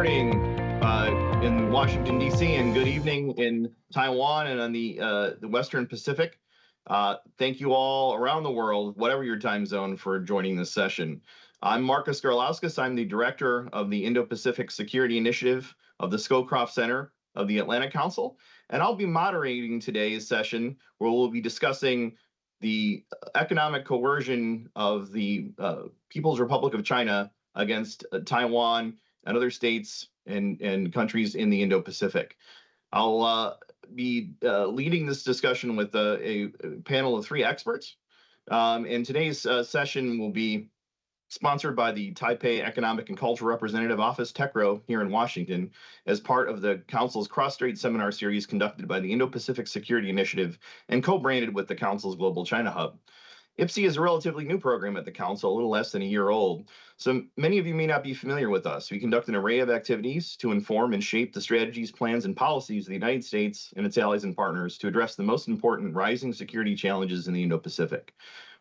morning in Washington, D.C., and good evening in Taiwan and on the Western Pacific. Thank you all around the world, whatever your time zone, for joining this session. I'm Marcus Garlauskas. I'm the director of the Indo-Pacific Security Initiative of the Scowcroft Center of the Atlantic Council, and I'll be moderating today's session where we'll be discussing the economic coercion of the People's Republic of China against Taiwan and other states and countries in the Indo-Pacific. I'll be leading this discussion with a panel of 3 experts. And today's session will be sponsored by the Taipei Economic and Cultural Representative Office, TECRO, here in Washington, as part of the Council's Cross-Strait Seminar series conducted by the Indo-Pacific Security Initiative and co-branded with the Council's Global China Hub. IPSI is a relatively new program at the Council, a little less than a year old, so many of you may not be familiar with us. We conduct an array of activities to inform and shape the strategies, plans, and policies of the United States and its allies and partners to address the most important rising security challenges in the Indo-Pacific.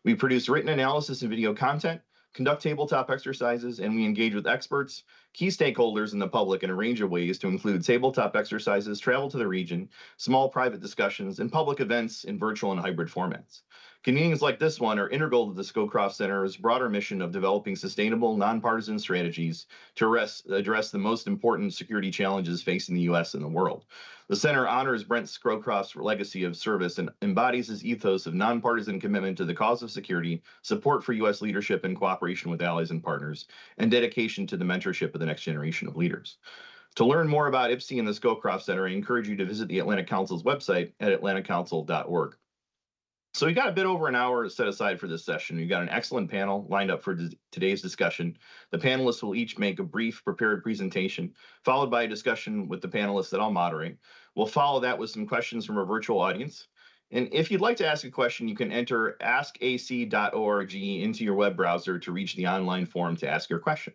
We produce written analysis and video content, conduct tabletop exercises, and we engage with experts, key stakeholders, and the public in a range of ways to include tabletop exercises, travel to the region, small private discussions, and public events in virtual and hybrid formats. Convenings like this one are integral to the Scowcroft Center's broader mission of developing sustainable, nonpartisan strategies to address the most important security challenges facing the U.S. and the world. The center honors Brent Scowcroft's legacy of service and embodies his ethos of nonpartisan commitment to the cause of security, support for U.S. leadership and cooperation with allies and partners, and dedication to the mentorship of the next generation of leaders. To learn more about IPSI and the Scowcroft Center, I encourage you to visit the Atlantic Council's website at atlanticcouncil.org. So we got a bit over an hour set aside for this session. We've got an excellent panel lined up for today's discussion. The panelists will each make a brief prepared presentation, followed by a discussion with the panelists that I'll moderate. We'll follow that with some questions from our virtual audience. And if you'd like to ask a question, you can enter askac.org into your web browser to reach the online forum to ask your question.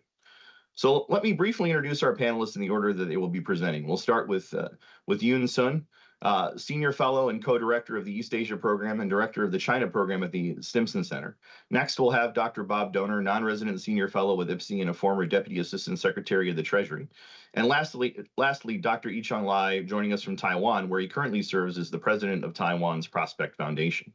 So let me briefly introduce our panelists in the order that they will be presenting. We'll start with Yoon Sun, Senior Fellow and Co-Director of the East Asia Program and Director of the China Program at the Stimson Center. Next, we'll have Dr. Bob Donor, Non-Resident Senior Fellow with IPSI and a former Deputy Assistant Secretary of the Treasury. And lastly, Dr. Ichang Li, joining us from Taiwan, where he currently serves as the President of Taiwan's Prospect Foundation.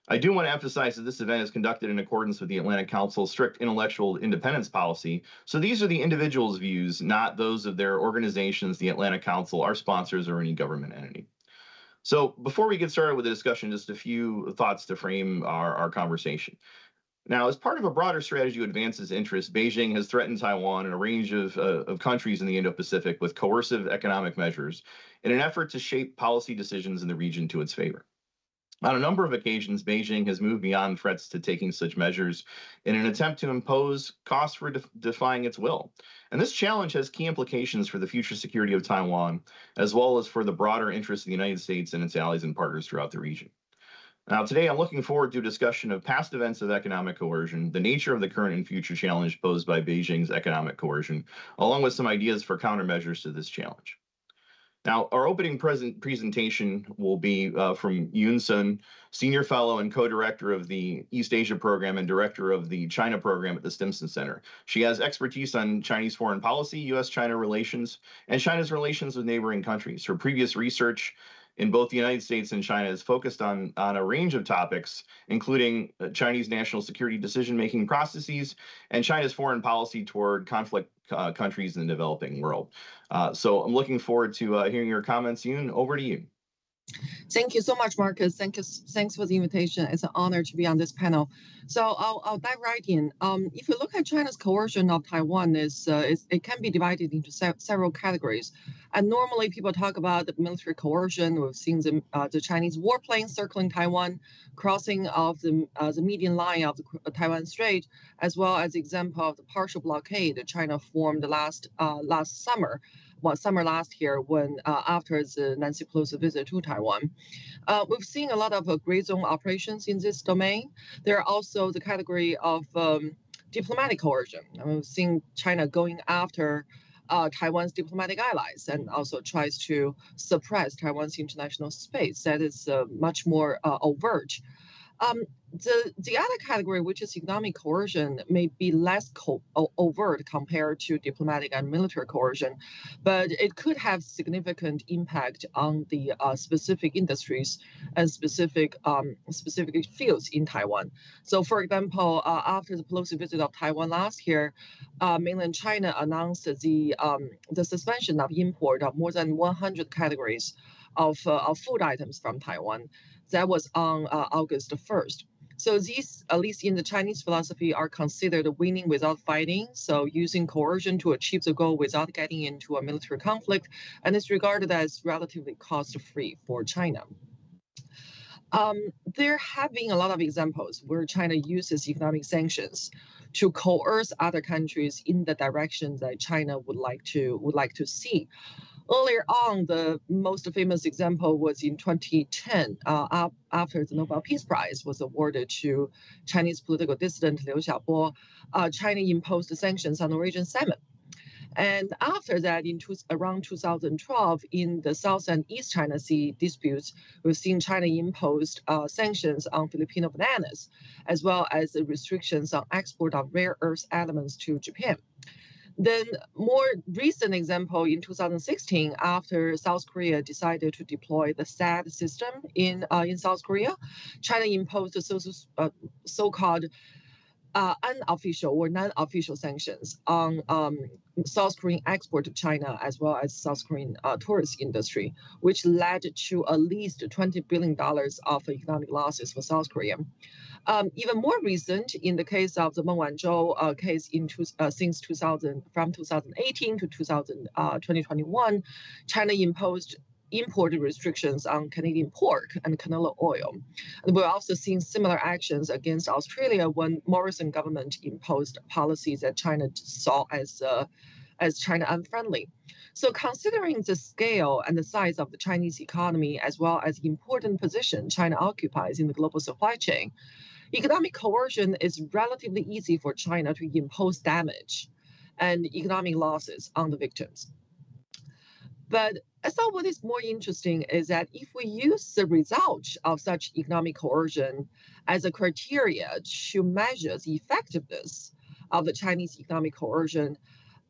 I do want to emphasize that this event is conducted in accordance with the Atlantic Council's strict intellectual independence policy. So these are the individuals' views, not those of their organizations, the Atlantic Council, our sponsors, or any government entity. So before we get started with the discussion, just a few thoughts to frame our conversation. Now, as part of a broader strategy to advance its interests, Beijing has threatened Taiwan and a range of countries in the Indo-Pacific with coercive economic measures in an effort to shape policy decisions in the region to its favor. On a number of occasions, Beijing has moved beyond threats to taking such measures in an attempt to impose costs for defying its will. And this challenge has key implications for the future security of Taiwan, as well as for the broader interests of the United States and its allies and partners throughout the region. Now, today, I'm looking forward to a discussion of past events of economic coercion, the nature of the current and future challenge posed by Beijing's economic coercion, along with some ideas for countermeasures to this challenge. Now, our opening presentation will be from Yoon Sun, Senior Fellow and Co-Director of the East Asia Program and Director of the China Program at the Stimson Center. She has expertise on Chinese foreign policy, U.S.-China relations, and China's relations with neighboring countries. Her previous research in both the United States and China is focused on a range of topics, including Chinese national security decision-making processes and China's foreign policy toward conflict countries in the developing world. So I'm looking forward to hearing your comments. Yoon, over to you. Thank you so much, Marcus. Thanks for the invitation. It's an honor to be on this panel. So I'll dive right in. If you look at China's coercion of Taiwan, it can be divided into several categories. And normally people talk about the military coercion. We've seen the Chinese warplanes circling Taiwan, crossing of the median line of the Taiwan Strait, as well as the example of the partial blockade that China formed last summer. Summer last year when after the Nancy Pelosi visit to Taiwan. We've seen a lot of gray zone operations in this domain. There are also the category of diplomatic coercion. We've seen China going after Taiwan's diplomatic allies and also tries to suppress Taiwan's international space. That is much more overt. The other category, which is economic coercion, may be less overt compared to diplomatic and military coercion, but it could have significant impact on the specific industries and specific fields in Taiwan. So, for example, after the Pelosi visit of Taiwan last year, mainland China announced the suspension of import of more than 100 categories of food items from Taiwan. That was on August 1st. So these, at least in the Chinese philosophy, are considered winning without fighting. So using coercion to achieve the goal without getting into a military conflict, and it's regarded as relatively cost-free for China. There have been a lot of examples where China uses economic sanctions to coerce other countries in the direction that China would like to see. Earlier on, the most famous example was in 2010, after the Nobel Peace Prize was awarded to Chinese political dissident Liu Xiaobo. China imposed sanctions on Norwegian salmon. And after that, around 2012, in the South and East China Sea disputes, we've seen China imposed sanctions on Filipino bananas, as well as restrictions on export of rare earth elements to Japan. Then, more recent example in 2016, after South Korea decided to deploy the THAAD system in South Korea, China imposed so-called unofficial or non-official sanctions on South Korean export to China, as well as South Korean tourist industry, which led to at least $20 billion of economic losses for South Korea. Even more recent, in the case of the Meng Wanzhou case from 2018 to 2021, China imposed import restrictions on Canadian pork and canola oil. And we're also seeing similar actions against Australia when Morrison government imposed policies that China saw as China unfriendly. So considering the scale and the size of the Chinese economy, as well as the important position China occupies in the global supply chain, economic coercion is relatively easy for China to impose damage and economic losses on the victims. But I thought what is more interesting is that if we use the result of such economic coercion as a criteria to measure the effectiveness of the Chinese economic coercion,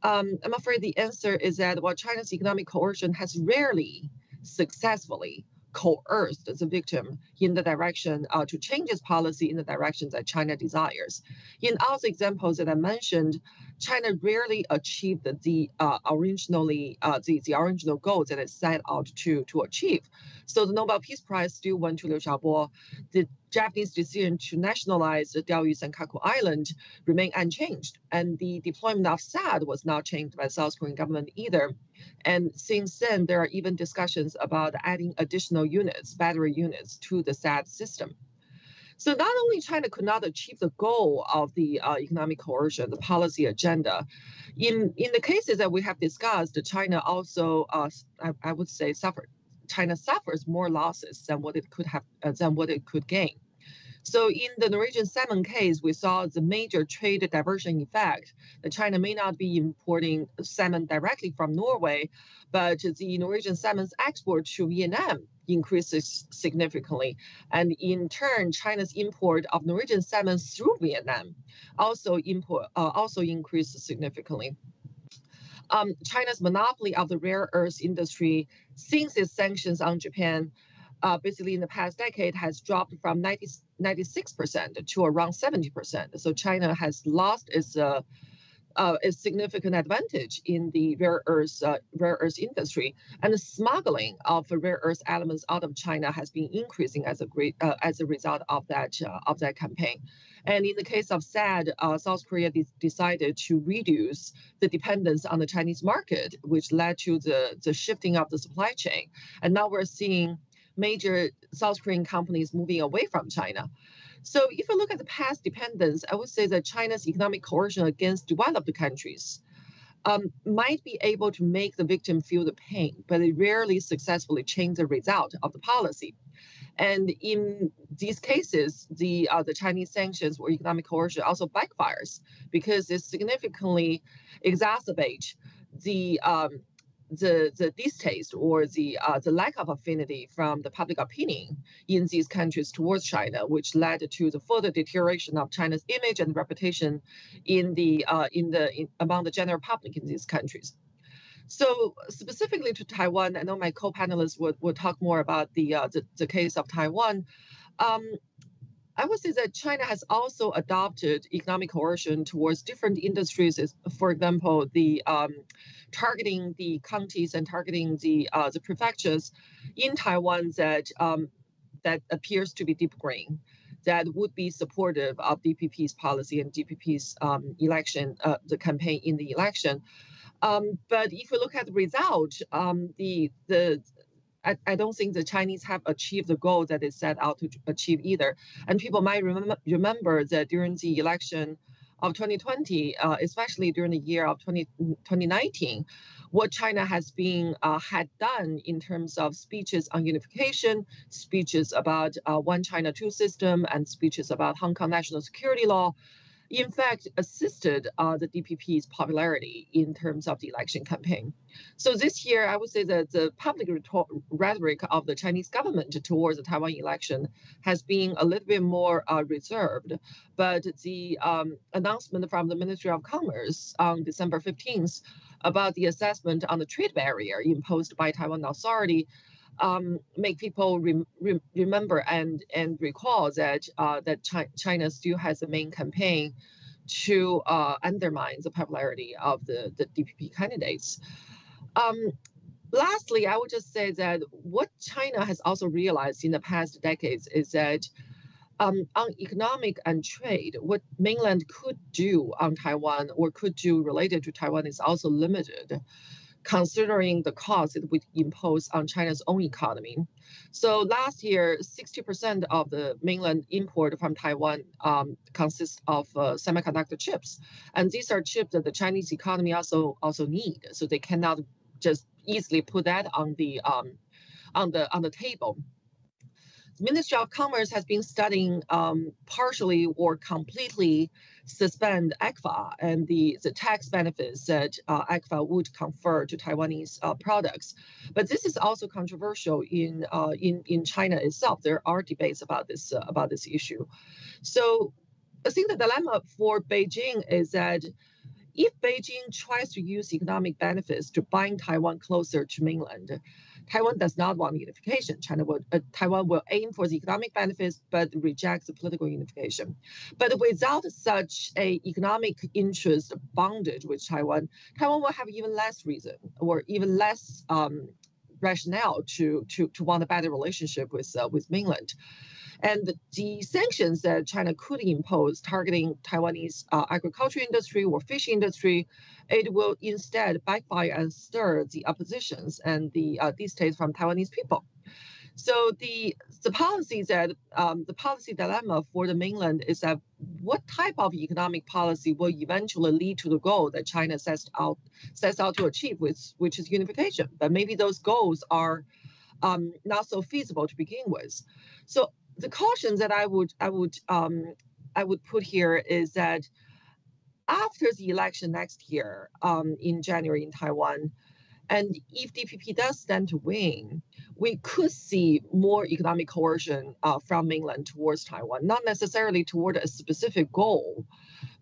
I'm afraid the answer is that China's economic coercion has rarely successfully coerced the victim in the direction to change its policy in the direction that China desires. In all the examples that I mentioned, China rarely achieved the original goals that it set out to achieve. So the Nobel Peace Prize still went to Liu Xiaobo. The Japanese decision to nationalize the Diaoyu Senkaku Island remained unchanged, and the deployment of THAAD was not changed by the South Korean government either. And since then, there are even discussions about adding additional units, battery units, to the THAAD system. So not only China could not achieve the goal of the economic coercion, the policy agenda, in the cases that we have discussed, China also, I would say, China suffers more losses than what it could gain. So in the Norwegian salmon case, we saw the major trade diversion effect that China may not be importing salmon directly from Norway, but the Norwegian salmon's export to Vietnam increases significantly. And in turn, China's import of Norwegian salmon through Vietnam also increases significantly. China's monopoly of the rare earth industry, since its sanctions on Japan, basically in the past decade, has dropped from 96% to around 70%. So China has lost its significant advantage in the rare earth industry, and the smuggling of rare earth elements out of China has been increasing as a result of that campaign. And in the case of THAAD, South Korea decided to reduce the dependence on the Chinese market, which led to the shifting of the supply chain. And now we're seeing major South Korean companies moving away from China. So if you look at the past dependence, I would say that China's economic coercion against developed countries might be able to make the victim feel the pain, but it rarely successfully change the result of the policy. And in these cases, the Chinese sanctions or economic coercion also backfires because it significantly exacerbates the the distaste or the lack of affinity from the public opinion in these countries towards China, which led to the further deterioration of China's image and reputation among the general public in these countries. So specifically to Taiwan, I know my co-panelists would talk more about the case of Taiwan. I would say that China has also adopted economic coercion towards different industries. For example, the targeting the counties and targeting the prefectures in Taiwan that appears to be deep green, that would be supportive of DPP's policy and DPP's election, the campaign in the election. But if you look at the result, I don't think the Chinese have achieved the goal that they set out to achieve either. And people might remember that during the election of 2020, especially during the year of 2019, what China has had done in terms of speeches on unification, speeches about one China, two system, and speeches about Hong Kong national security law, in fact, assisted the DPP's popularity in terms of the election campaign. So this year, I would say that the public rhetoric of the Chinese government towards the Taiwan election has been a little bit more reserved. But the announcement from the Ministry of Commerce on December 15th about the assessment on the trade barrier imposed by Taiwan authority make people remember and recall that China still has a main campaign to undermine the popularity of the DPP candidates. Lastly, I would just say that what China has also realized in the past decades is that on economic and trade, what mainland could do on Taiwan or could do related to Taiwan is also limited, considering the cost it would impose on China's own economy. So last year, 60% of the mainland import from Taiwan consists of semiconductor chips. And these are chips that the Chinese economy also need. So they cannot just easily put that on the table. The Ministry of Commerce has been studying partially or completely suspend ECFA and the tax benefits that ECFA would confer to Taiwanese products. But this is also controversial in China itself. There are debates about this issue. So I think the dilemma for Beijing is that if Beijing tries to use economic benefits to bind Taiwan closer to mainland, Taiwan does not want unification. Taiwan will aim for the economic benefits, but reject the political unification. But without such a economic interest bondage with Taiwan will have even less reason or even less rationale to want a better relationship with mainland. And the sanctions that China could impose targeting Taiwanese agriculture industry or fish industry, it will instead backfire and stir the oppositions and the distaste from Taiwanese people. So the policy dilemma for the mainland is that what type of economic policy will eventually lead to the goal that China sets out to achieve, which is unification. But maybe those goals are not so feasible to begin with. So the caution that I would put here is that after the election next year in January in Taiwan, and if DPP does stand to win, we could see more economic coercion from mainland towards Taiwan, not necessarily toward a specific goal,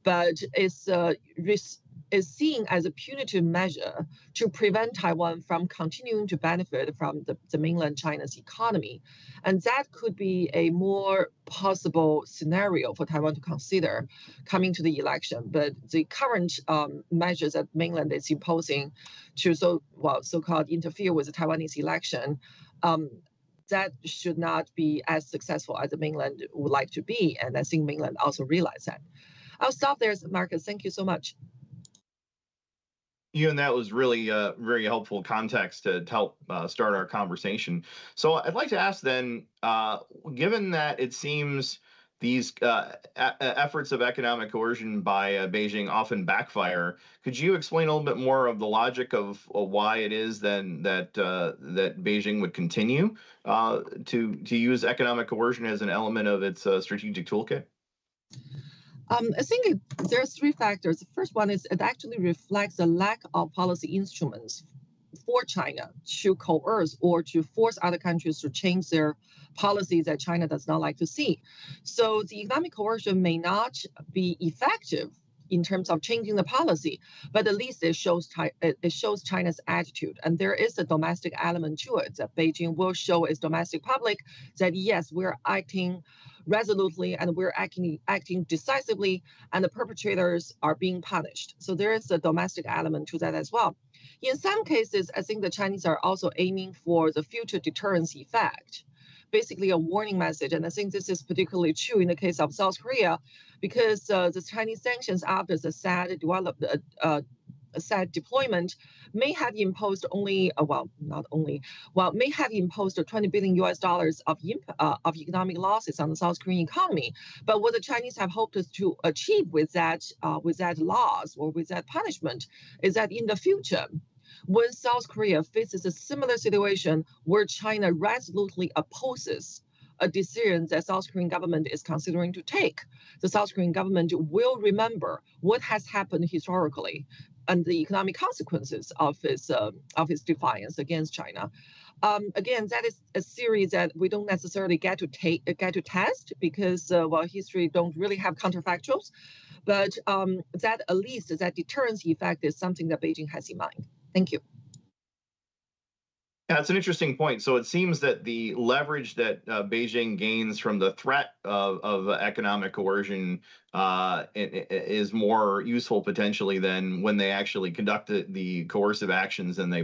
but is seen as a punitive measure to prevent Taiwan from continuing to benefit from the mainland China's economy. And that could be a more possible scenario for Taiwan to consider coming to the election. But the current measures that mainland is imposing to so-called interfere with the Taiwanese election, that should not be as successful as the mainland would like to be. And I think mainland also realize that. I'll stop there, Marcus. Thank you so much. And that was really very helpful context to help start our conversation. So I'd like to ask then, given that it seems these efforts of economic coercion by Beijing often backfire, could you explain a little bit more of the logic of why it is then that Beijing would continue to use economic coercion as an element of its strategic toolkit? I think there's three factors. The first one is it actually reflects the lack of policy instruments for China to coerce or to force other countries to change their policies that China does not like to see. So the economic coercion may not be effective in terms of changing the policy, but at least it shows China's attitude, and there is a domestic element to it that Beijing will show its domestic public that yes, we're acting resolutely and we're acting decisively, and the perpetrators are being punished. So there is a domestic element to that as well. In some cases, I think the Chinese are also aiming for the future deterrence effect, basically a warning message. And I think this is particularly true in the case of South Korea, because the Chinese sanctions after the SAD deployment may have imposed only, may have imposed $20 billion of economic losses on the South Korean economy. But what the Chinese have hoped to achieve with that loss or with that punishment is that in the future, when South Korea faces a similar situation where China resolutely opposes a decision that South Korean government is considering to take, the South Korean government will remember what has happened historically and the economic consequences of its defiance against China. Again, that is a series that we don't necessarily get to test because history don't really have counterfactuals, but that at least that deterrence effect is something that Beijing has in mind. Thank you. Yeah, it's an interesting point. So it seems that the leverage that Beijing gains from the threat of economic coercion is more useful potentially than when they actually conduct the coercive actions and they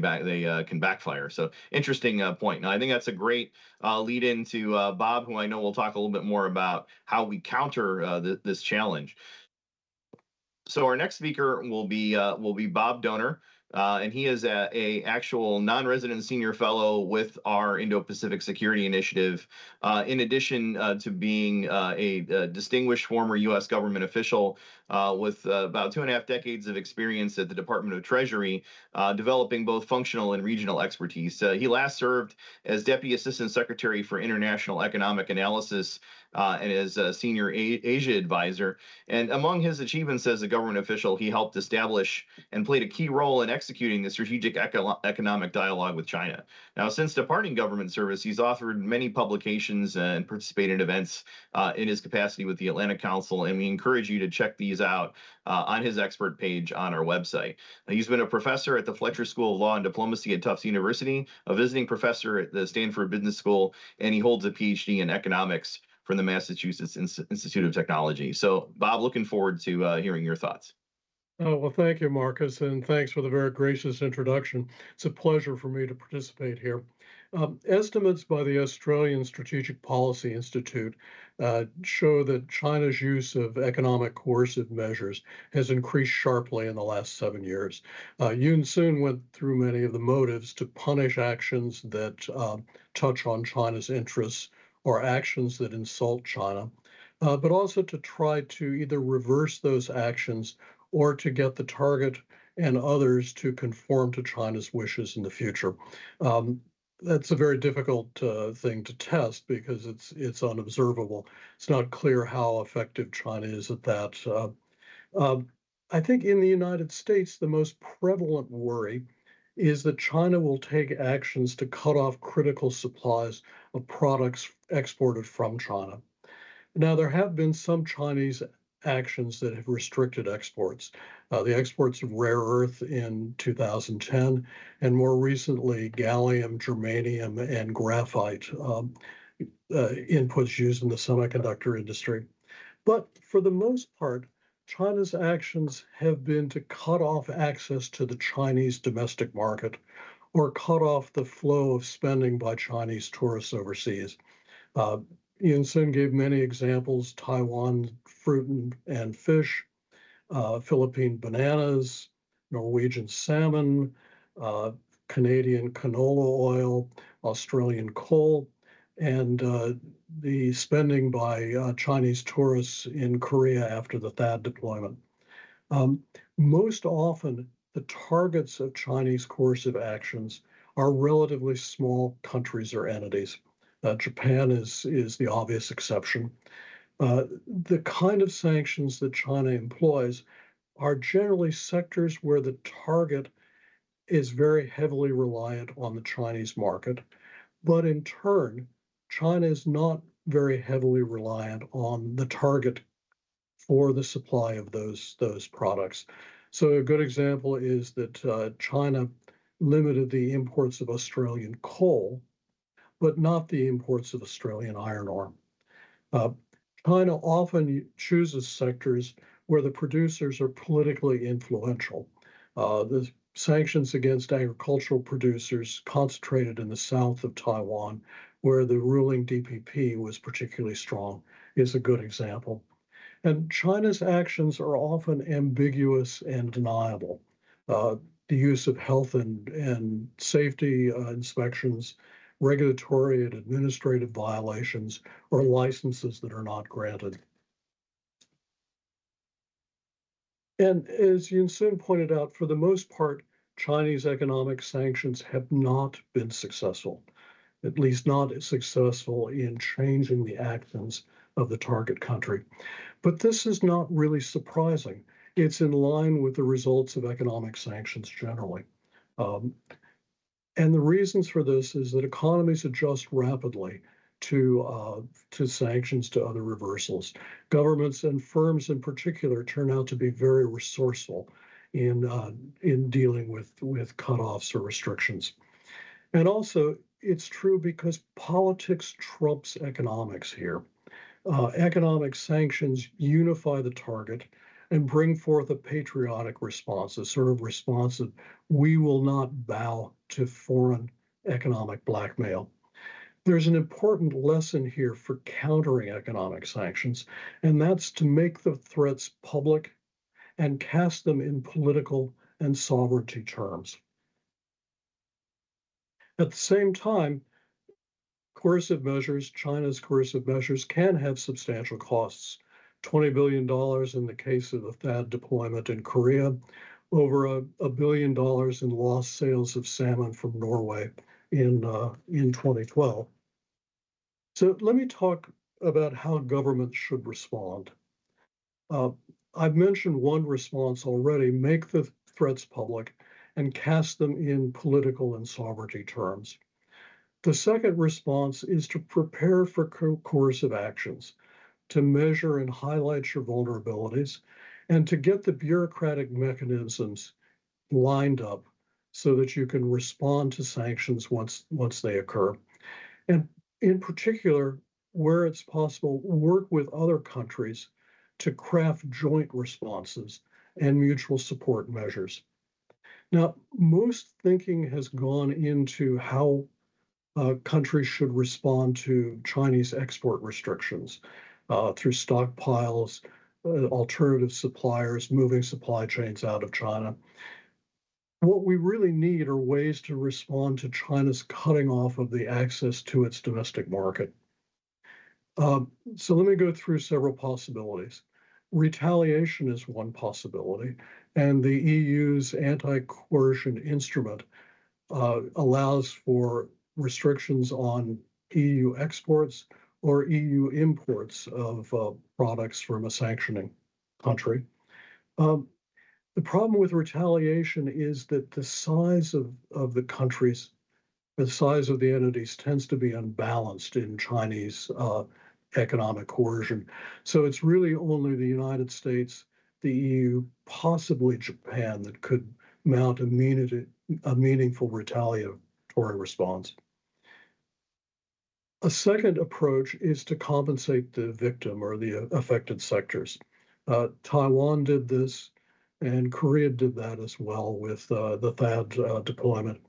can backfire. So interesting point. Now I think that's a great lead into Bob, who I know will talk a little bit more about how we counter this challenge. So our next speaker will be Bob Donor. And he is a actual non-resident senior fellow with our Indo-Pacific Security Initiative. In addition to being a distinguished former U.S. government official with about 2.5 decades of experience at the Department of Treasury, developing both functional and regional expertise. He last served as Deputy Assistant Secretary for International Economic Analysis and as a senior Asia advisor. And among his achievements as a government official, he helped establish and played a key role in executing the strategic economic dialogue with China. Now, since departing government service, he's authored many publications and participated in events in his capacity with the Atlantic Council, and we encourage you to check these out on his expert page on our website. He's been a professor at the Fletcher School of Law and Diplomacy at Tufts University, a visiting professor at the Stanford Business School, and he holds a PhD in economics from the Massachusetts Institute of Technology. So, Bob, looking forward to hearing your thoughts. Oh, well, thank you, Marcus, and thanks for the very gracious introduction. It's a pleasure for me to participate here. Estimates by the Australian Strategic Policy Institute show that China's use of economic coercive measures has increased sharply in the last 7 years. Yoon Soon went through many of the motives to punish actions that touch on China's interests or actions that insult China, but also to try to either reverse those actions or to get the target and others to conform to China's wishes in the future. That's a very difficult thing to test because it's unobservable. It's not clear how effective China is at that. I think in the United States, the most prevalent worry is that China will take actions to cut off critical supplies of products exported from China. Now, there have been some Chinese actions that have restricted exports. The exports of rare earth in 2010, and more recently, gallium, germanium, and graphite inputs used in the semiconductor industry. But for the most part, China's actions have been to cut off access to the Chinese domestic market or cut off the flow of spending by Chinese tourists overseas. Yoon Soon gave many examples: Taiwan fruit and fish, Philippine bananas, Norwegian salmon, Canadian canola oil, Australian coal, and the spending by Chinese tourists in Korea after the THAAD deployment. Most often, the targets of Chinese coercive actions are relatively small countries or entities. Japan is the obvious exception. The kind of sanctions that China employs are generally sectors where the target is very heavily reliant on the Chinese market, but in turn, China is not very heavily reliant on the target for the supply of those products. So a good example is that China limited the imports of Australian coal, but not the imports of Australian iron ore. Uh, China often chooses sectors where the producers are politically influential. The sanctions against agricultural producers concentrated in the south of Taiwan, where the ruling DPP was particularly strong, is a good example. And China's actions are often ambiguous and deniable. Uh, the use of health and safety inspections, regulatory and administrative violations, or licenses that are not granted. And as Yun Sun pointed out, for the most part, Chinese economic sanctions have not been successful, at least not successful in changing the actions of the target country. But this is not really surprising. It's in line with the results of economic sanctions generally. Um, and the reasons for this is that economies adjust rapidly to sanctions, to other reversals. Governments and firms in particular turn out to be very resourceful in dealing with cutoffs or restrictions. And also, it's true because politics trumps economics here. Economic sanctions unify the target and bring forth a patriotic response, a sort of response of, we will not bow to foreign economic blackmail. There's an important lesson here for countering economic sanctions, and that's to make the threats public and cast them in political and sovereignty terms. At the same time, coercive measures, China's coercive measures, can have substantial costs. $20 billion in the case of the THAAD deployment in Korea, over $1 billion in lost sales of salmon from Norway in 2012. So let me talk about how governments should respond. I've mentioned one response already: make the threats public and cast them in political and sovereignty terms. The second response is to prepare for coercive actions, to measure and highlight your vulnerabilities, and to get the bureaucratic mechanisms lined up so that you can respond to sanctions once they occur. And in particular, where it's possible, work with other countries to craft joint responses and mutual support measures. Now, most thinking has gone into how countries should respond to Chinese export restrictions through stockpiles, alternative suppliers, moving supply chains out of China. What we really need are ways to respond to China's cutting off of the access to its domestic market. So let me go through several possibilities. Retaliation is one possibility, and the EU's anti-coercion instrument allows for restrictions on EU exports or EU imports of products from a sanctioning country. The problem with retaliation is that the size of the countries, the size of the entities tends to be unbalanced in Chinese economic coercion. So it's really only the United States, the EU, possibly Japan that could mount a meaningful retaliatory response. A second approach is to compensate the victim or the affected sectors. Taiwan did this, and Korea did that as well with the THAAD deployment.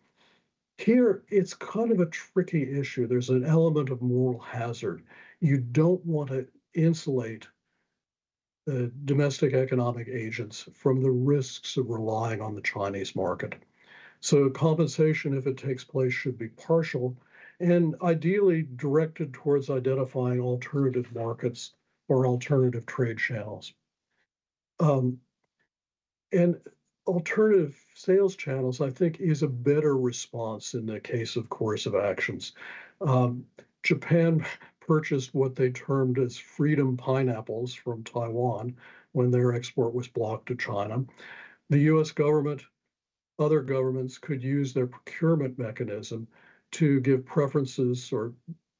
Here, it's kind of a tricky issue. There's an element of moral hazard. You don't want to insulate the domestic economic agents from the risks of relying on the Chinese market. So compensation, if it takes place, should be partial and ideally directed towards identifying alternative markets or alternative trade channels. And alternative sales channels, I think, is a better response in the case of coercive actions. Japan purchased what they termed as freedom pineapples from Taiwan when their export was blocked to China. The US government other governments could use their procurement mechanism to give preferences or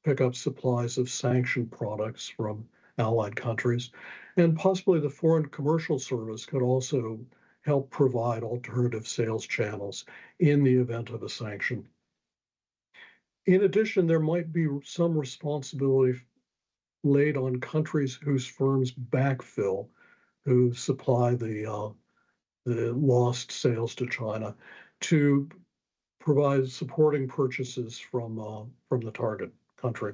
pick up supplies of sanctioned products from allied countries. And possibly the Foreign Commercial Service could also help provide alternative sales channels in the event of a sanction. In addition, there might be some responsibility laid on countries whose firms backfill, who supply the lost sales to China, to provide supporting purchases from the target country.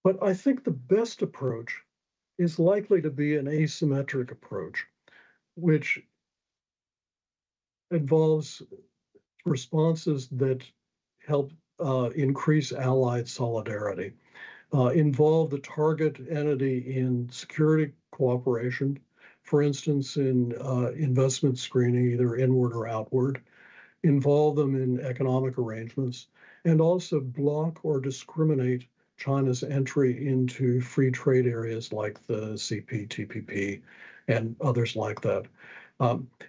But I think the best approach is likely to be an asymmetric approach, which involves responses that help increase allied solidarity, involve the target entity in security cooperation, for instance, in investment screening, either inward or outward, involve them in economic arrangements, and also block or discriminate China's entry into free trade areas like the CPTPP and others like that.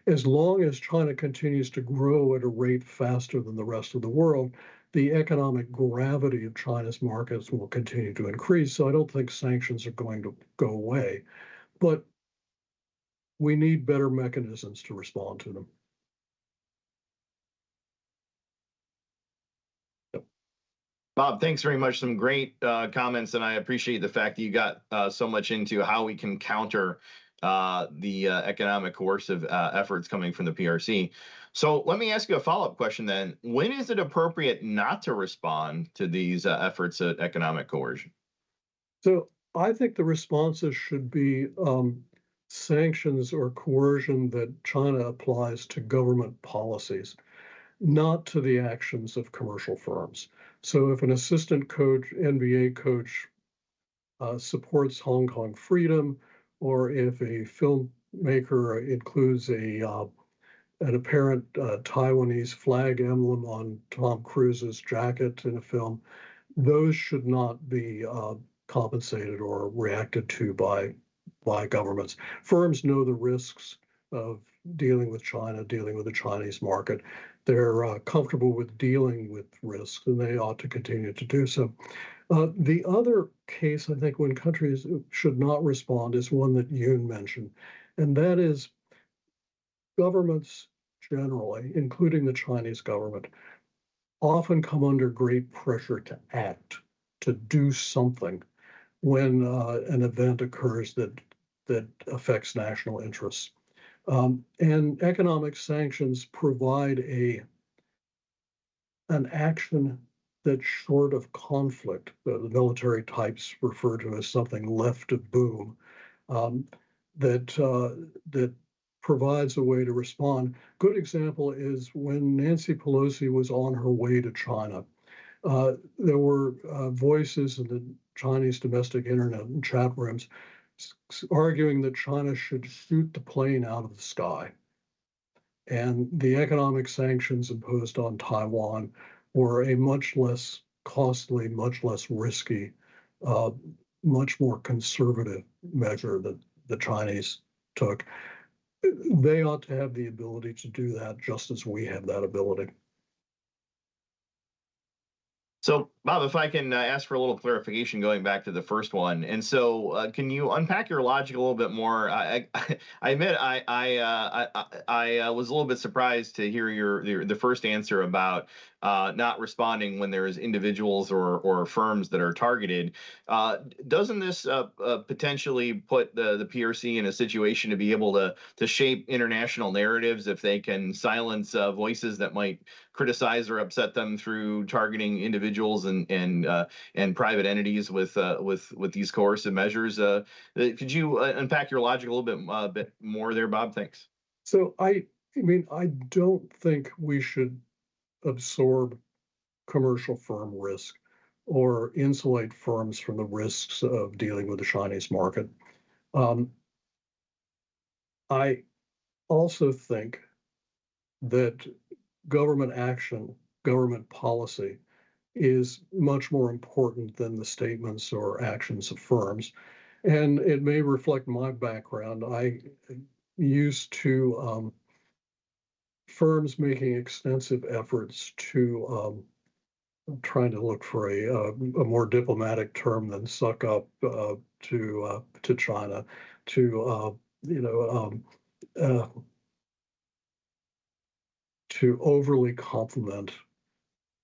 As long as China continues to grow at a rate faster than the rest of the world, the economic gravity of China's markets will continue to increase. So I don't think sanctions are going to go away, but we need better mechanisms to respond to them. Bob, thanks very much. Some great comments, and I appreciate the fact that you got so much into how we can counter the economic coercive efforts coming from the PRC. So let me ask you a follow-up question then. When is it appropriate not to respond to these efforts at economic coercion? So I think the responses should be sanctions or coercion that China applies to government policies, not to the actions of commercial firms. So if an assistant coach, NBA coach, supports Hong Kong freedom, or if a filmmaker includes an apparent Taiwanese flag emblem on Tom Cruise's jacket in a film, those should not be compensated or reacted to by governments. Firms know the risks of dealing with China, dealing with the Chinese market. They're comfortable with dealing with risks, and they ought to continue to do so. The other case, I think, when countries should not respond is one that Yoon mentioned, and that is governments generally, including the Chinese government, often come under great pressure to act, to do something when an event occurs that affects national interests. And economic sanctions provide an action that's short of conflict. The military types refer to as something left of boom, that provides a way to respond. Good example is when Nancy Pelosi was on her way to China. There were voices in the Chinese domestic internet and chat rooms arguing that China should shoot the plane out of the sky. And the economic sanctions imposed on Taiwan were a much less costly, much less risky, much more conservative measure that the Chinese took. They ought to have the ability to do that just as we have that ability. So, Bob, if I can ask for a little clarification going back to the first one, and so can you unpack your logic a little bit more? I admit I was a little bit surprised to hear the first answer about not responding when there's individuals or firms that are targeted. Doesn't this potentially put the PRC in a situation to be able to shape international narratives if they can silence voices that might criticize or upset them through targeting individuals and private entities with these coercive measures? Could you unpack your logic a little bit more there, Bob? Thanks. So I mean, I don't think we should absorb commercial firm risk or insulate firms from the risks of dealing with the Chinese market. I also think that government action, government policy is much more important than the statements or actions of firms. And it may reflect my background. I used to firms making extensive efforts to I'm trying to look for a more diplomatic term than suck up to China, to uh, to overly compliment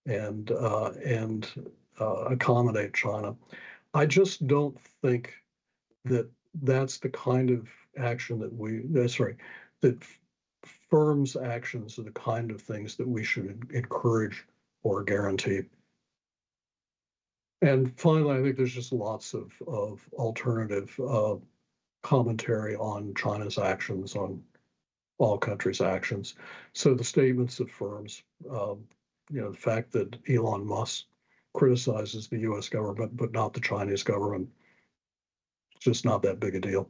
and accommodate China. I just don't think that that's the kind of action that firms' actions are the kind of things that we should encourage or guarantee. And finally, I think there's just lots of alternative commentary on China's actions, on all countries' actions. So the statements of firms, the fact that Elon Musk criticizes the U.S. government but not the Chinese government, it's just not that big a deal.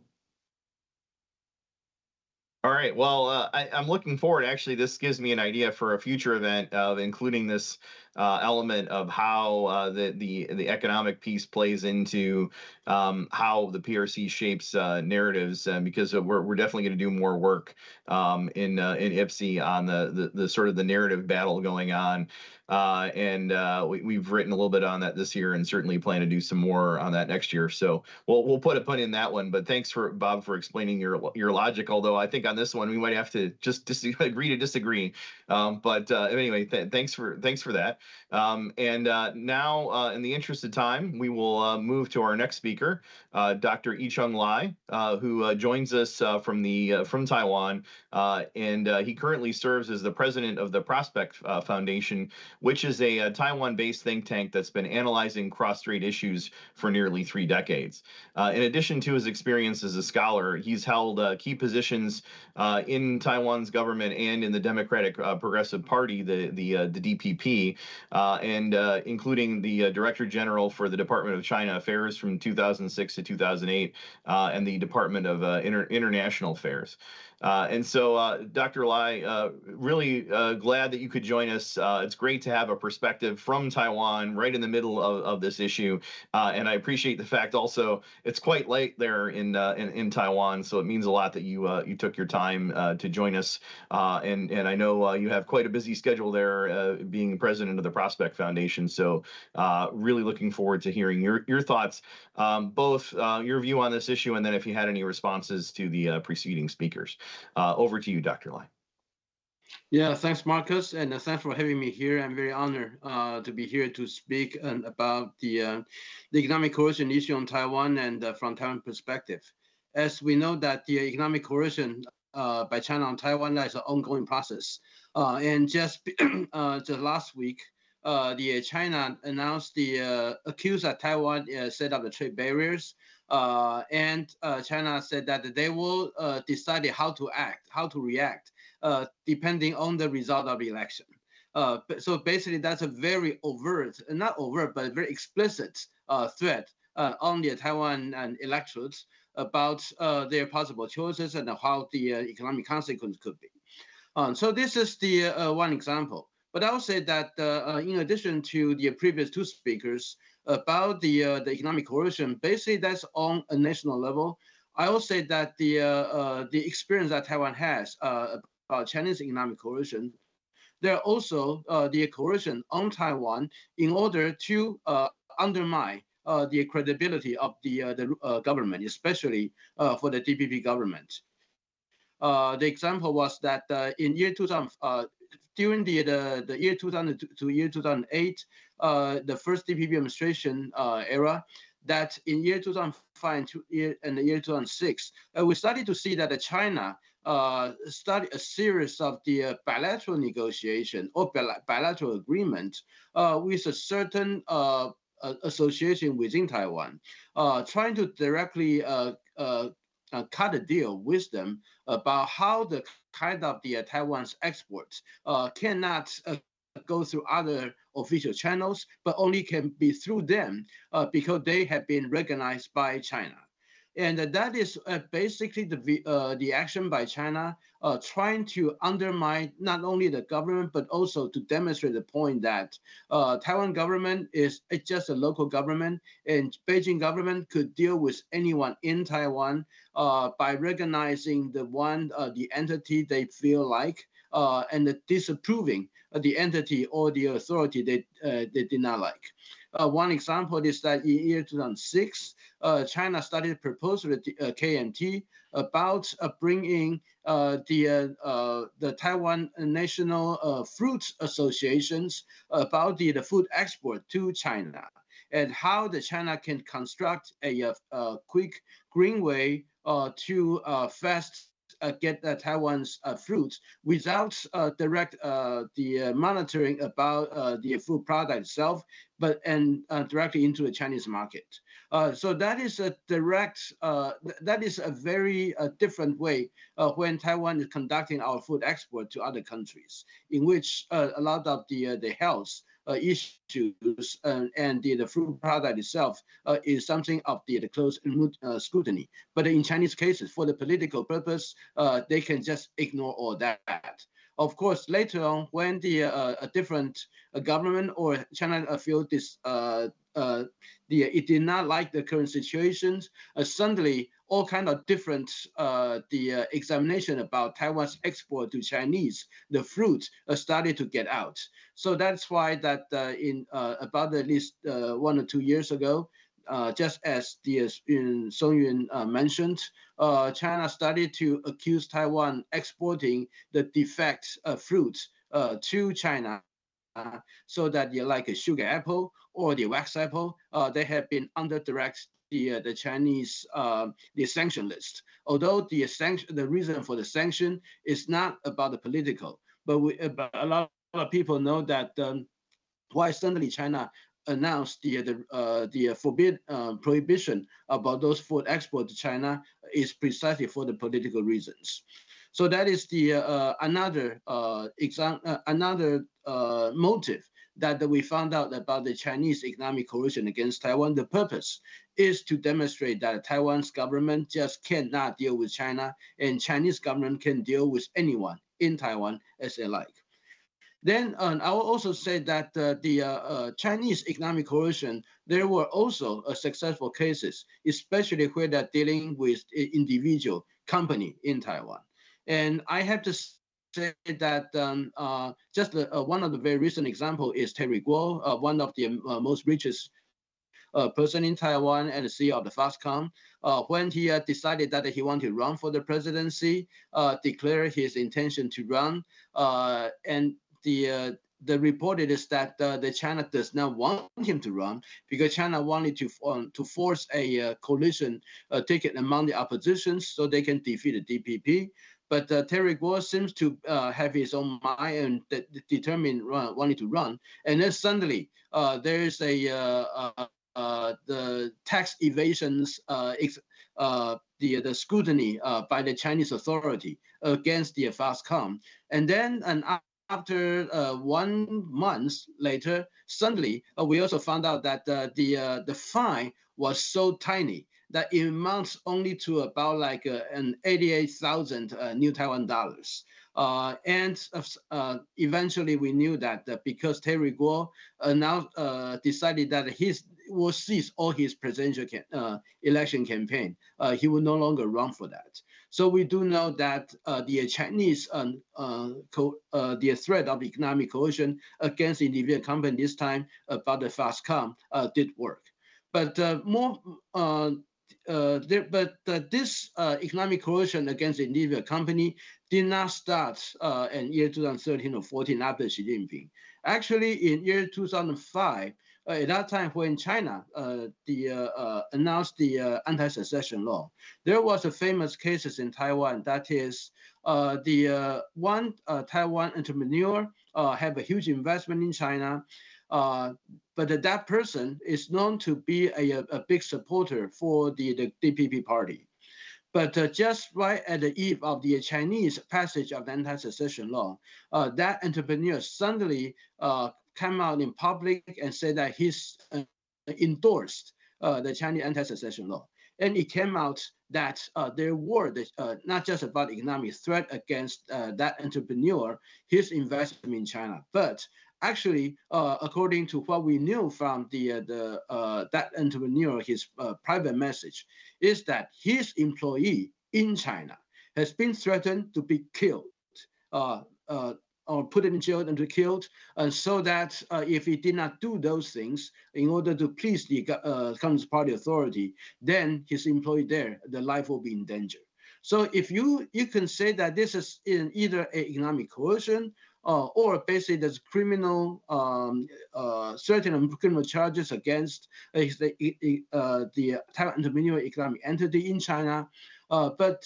All right. Well, I'm looking forward. Actually, this gives me an idea for a future event of including this element of how the economic piece plays into how the PRC shapes narratives, because we're definitely going to do more work in IPSI on the sort of the narrative battle going on. And we've written a little bit on that this year, and certainly plan to do some more on that next year. So we'll put a pun in that one. But thanks for Bob for explaining your logic. Although I think on this one we might have to just agree to disagree. But anyway, thanks for that. And now, in the interest of time, we will move to our next speaker, Dr. Ichang Li, who joins us from Taiwan, and he currently serves as the president of the Prospect Foundation, which is a Taiwan-based think tank that's been analyzing cross-strait issues for nearly 3 decades. In addition to his experience as a scholar, he's held key positions in Taiwan's government and in the Democratic Progressive Party, the DPP, and including the Director General for the Department of China Affairs from 2006 to 2008, and the Department of International Affairs. And so, Dr. Li, really glad that you could join us. It's great to have a perspective from Taiwan right in the middle of this issue. And I appreciate the fact also it's quite late there in Taiwan, so it means a lot that you took your time to join us. And I know you have quite a busy schedule there, being president of the Prospect Foundation. So really looking forward to hearing your thoughts, both your view on this issue, and then if you had any responses to the preceding speakers. Over to you, Dr. Li. Yeah, thanks, Marcus, and thanks for having me here. I'm very honored to be here to speak about the economic coercion issue on Taiwan and from Taiwan perspective. As we know that the economic coercion by China on Taiwan is an ongoing process. And just last week, the China announced accused that Taiwan set up the trade barriers. And China said that they will decide how to react, depending on the result of the election. So basically, that's a very not overt, but very explicit threat on the Taiwan electorates about their possible choices and how the economic consequence could be. So this is the one example. But I will say that in addition to the previous 2 speakers about the economic coercion, basically that's on a national level. I will say that the experience that Taiwan has about Chinese economic coercion, there are also the coercion on Taiwan in order to undermine the credibility of the government, especially for the DPP government. The example was that in year 2000. During the year 2000 to year 2008, the first DPP administration era, that in year 2005 and the year 2006, we started to see that China started a series of the bilateral negotiation or bilateral agreement with a certain association within Taiwan, trying to directly cut a deal with them about how the kind of the Taiwan's exports cannot go through other official channels, but only can be through them because they have been recognized by China. And that is basically the action by China trying to undermine not only the government, but also to demonstrate the point that Taiwan government is just a local government, and Beijing government could deal with anyone in Taiwan by recognizing the entity they feel like and disapproving the entity or the authority they did not like. One example is that in year 2006, China started a proposal to KMT about bringing the Taiwan National Fruit Associations about the food export to China, and how the China can construct a quick green way to fast get Taiwan's fruits without direct the monitoring about the food product itself, but directly into the Chinese market. So that is a direct, that is a very different way when Taiwan is conducting our food export to other countries, in which a lot of the health issues and the food product itself is something of the close scrutiny. But in Chinese cases, for the political purpose, they can just ignore all that. Of course, later on, when a different government or China feel this, it did not like the current situations, suddenly all kind of different examination about Taiwan's export to Chinese, the fruit started to get out. So that's why that in about at least 1 or 2 years ago, just as Song Yun mentioned, China started to accuse Taiwan exporting the defect fruits to China, so that like a sugar apple or the wax apple, they have been under direct the Chinese the sanction list. Although the reason for the sanction is not about the political, but a lot of people know that why suddenly China announced the prohibition about those food exports to China is precisely for the political reasons. So that is the another motive that we found out about the Chinese economic coercion against Taiwan. The purpose is to demonstrate that Taiwan's government just cannot deal with China, and Chinese government can deal with anyone in Taiwan as they like. Then I will also say that the Chinese economic coercion, there were also successful cases, especially where they're dealing with individual company in Taiwan. And I have to say that just one of the very recent example is Terry Guo, one of the most richest person in Taiwan and the CEO of the Foxconn. When he decided that he wanted to run for the presidency, declared his intention to run, and the report is that the China does not want him to run because China wanted to force a coalition ticket among the opposition so they can defeat the DPP. But Terry Guo seems to have his own mind and determined wanting to run. And then suddenly there is the tax evasions, the scrutiny by the Chinese authority against the Foxconn. And then after 1 month later, suddenly we also found out that the fine was so tiny that it amounts only to about like an 88,000 new Taiwan dollars. And eventually we knew that because Terry Guo now decided that he will cease all his presidential election campaign, he will no longer run for that. So we do know that the Chinese, the threat of economic coercion against individual company this time about the Foxconn did work. But this economic coercion against individual company did not start in year 2013 or 14 after Xi Jinping. Actually, in year 2005, at that time when China announced the anti-secession law, there was a famous cases in Taiwan. That is, one Taiwan entrepreneur have a huge investment in China, but that person is known to be a big supporter for the DPP party. But just right at the eve of the Chinese passage of the anti-secession law, that entrepreneur suddenly came out in public and said that he's endorsed the Chinese anti-secession law. And it came out that there were not just about economic threat against that entrepreneur, his investment in China, but actually, according to what we knew from that entrepreneur, his private message, is that his employee in China has been threatened to be killed or put in jail and killed, so that if he did not do those things in order to please the Communist Party authority, then his employee there, the life will be in danger. So if you can say that this is in either economic coercion or basically there's criminal, certain criminal charges against the Taiwan Intermediate Economic Entity in China, but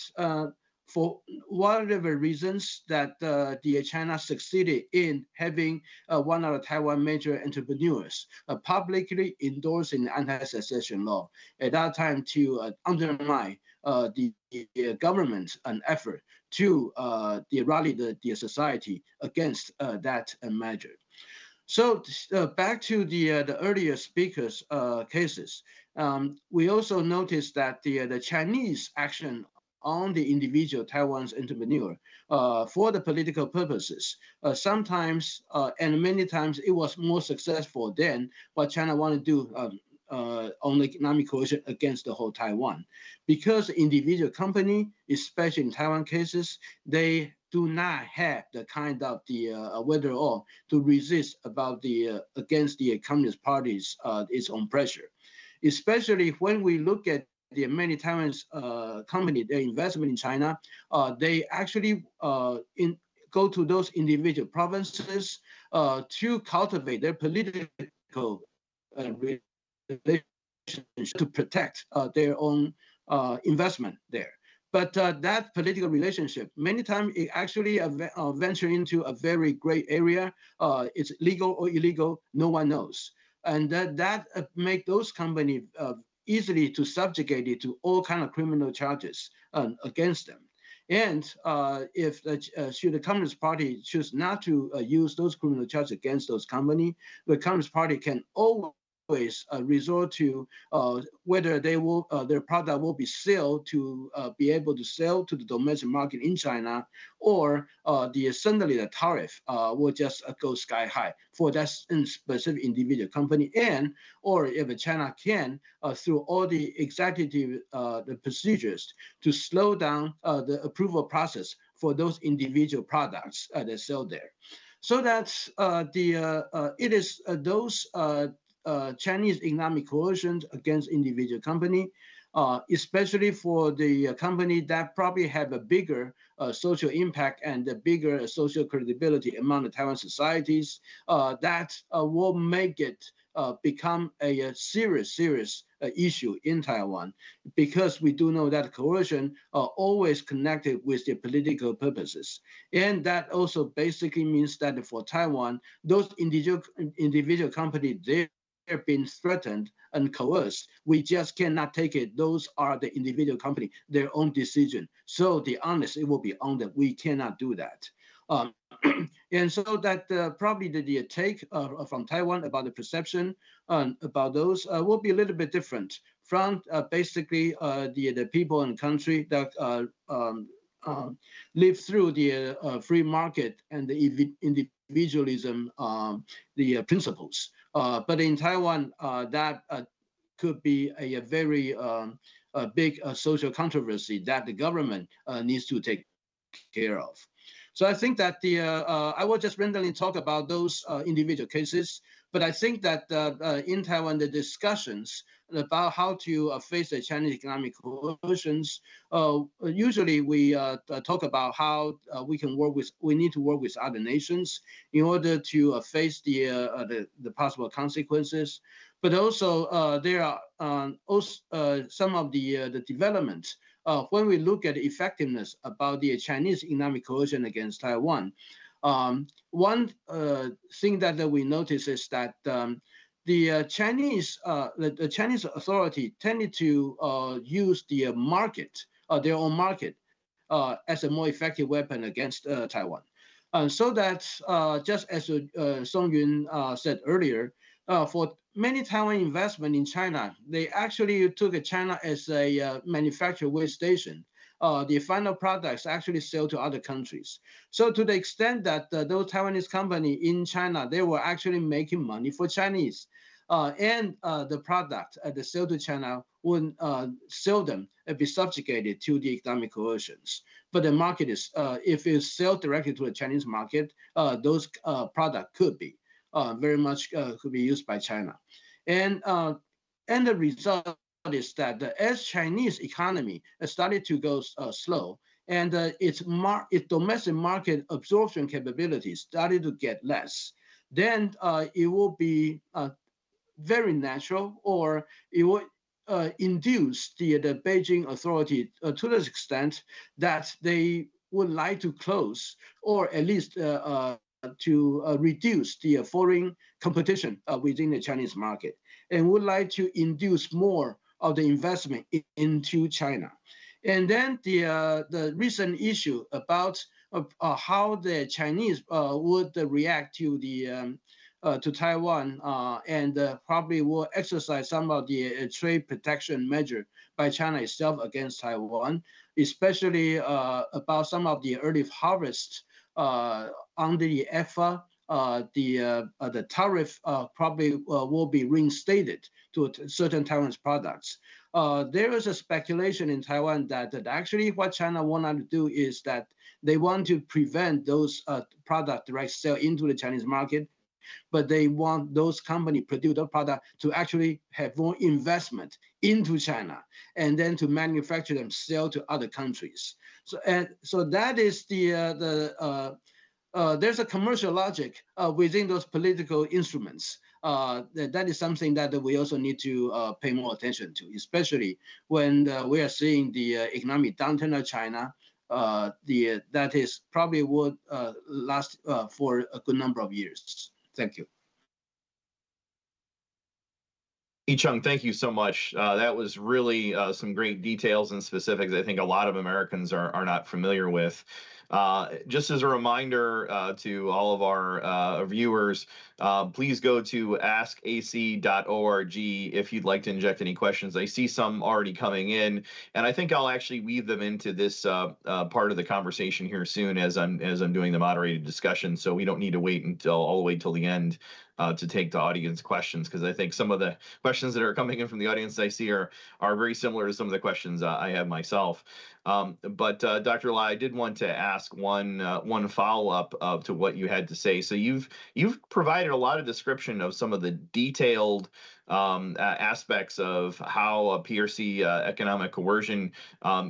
for whatever reasons that the China succeeded in having one of the Taiwan major entrepreneurs publicly endorsing the anti-secession law at that time to undermine the government an effort to rally the society against that measure. So back to the earlier speakers' cases, we also noticed that the Chinese action on the individual Taiwan's entrepreneur for the political purposes. Sometimes and many times it was more successful than what China wanted to do on economic coercion against the whole Taiwan. Because individual company, especially in Taiwan cases, they do not have the kind of the wherewithal to resist about the against the Communist Party's its own pressure. Especially when we look at the many Taiwanese company, their investment in China, they actually go to those individual provinces to cultivate their political relations to protect their own investment there. But that political relationship, many times it actually venture into a very gray area. It's legal or illegal, no one knows. And that make those companies easily to subjugate it to all kind of criminal charges against them. And if should the Communist Party choose not to use those criminal charges against those companies, the Communist Party can always resort to whether they will their product will be sold to be able to sell to the domestic market in China, or suddenly the tariff will just go sky high for that specific individual company, and or if China can through all the executive the procedures to slow down the approval process for those individual products that sell there, so that it is those Chinese economic coercion against individual company, especially for the company that probably have a bigger social impact and a bigger social credibility among the Taiwan societies, that will make it become a serious issue in Taiwan, because we do know that coercion are always connected with their political purposes. And that also basically means that for Taiwan, those individual companies, they're been threatened and coerced. We just cannot take it. Those are the individual company, their own decision. So the honest, it will be on them. We cannot do that. And so that probably the take from Taiwan about the perception about those will be a little bit different from basically the people in the country that live through the free market and the individualism, the principles. But in Taiwan, that could be a very big social controversy that the government needs to take care of. So I think that I will just randomly talk about those individual cases, but I think that in Taiwan, the discussions about how to face the Chinese economic coercions, usually we talk about how we need to work with other nations in order to face the possible consequences. But also there are also some of the developments when we look at the effectiveness about the Chinese economic coercion against Taiwan. One thing that we notice is that the Chinese authority tended to use the market, their own market, as a more effective weapon against Taiwan. So that just as Song Yun said earlier, for many Taiwan investment in China, they actually took China as a manufacturer way station. The final products actually sell to other countries. So to the extent that those Taiwanese companies in China, they were actually making money for Chinese. And the product they sell to China would seldom be subjugated to the economic coercions. But the market is, if it's sold directly to the Chinese market, those products could be very much could be used by China. And the result is that as Chinese economy started to go slow, and its domestic market absorption capabilities started to get less, then it will be very natural, or it will induce the Beijing authority to the extent that they would like to close, or at least to reduce the foreign competition within the Chinese market, and would like to induce more of the investment into China. And then the recent issue about how the Chinese would react to the to Taiwan, and probably will exercise some of the trade protection measure by China itself against Taiwan, especially about some of the early harvest under the EFTA. The tariff probably will be reinstated to certain Taiwanese products. There is a speculation in Taiwan that actually what China wanted to do is that they want to prevent those product direct sale into the Chinese market, but they want those companies produce the product to actually have more investment into China, and then to manufacture them, sell to other countries. So that is there's a commercial logic within those political instruments. That is something that we also need to pay more attention to, especially when we are seeing the economic downturn of China. That is probably would last for a good number of years. Thank you. Ichang, thank you so much. That was really some great details and specifics I think a lot of Americans are not familiar with. Just as a reminder to all of our viewers, please go to askac.org if you'd like to inject any questions. I see some already coming in, and I think I'll actually weave them into this part of the conversation here soon as I'm doing the moderated discussion. So we don't need to wait until all the way till the end to take the audience questions, because I think some of the questions that are coming in from the audience I see are very similar to some of the questions I have myself. But Dr. Li, I did want to ask one follow-up to what you had to say. So you've provided a lot of description of some of the detailed aspects of how PRC economic coercion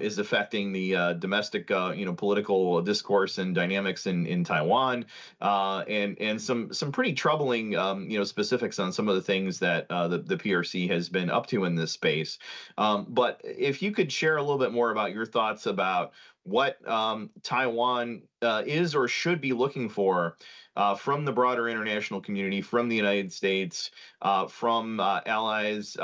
is affecting the domestic political discourse and dynamics in Taiwan, and some pretty troubling specifics on some of the things that the PRC has been up to in this space. But if you could share a little bit more about your thoughts about what Taiwan is or should be looking for from the broader international community, from the United States, from allies,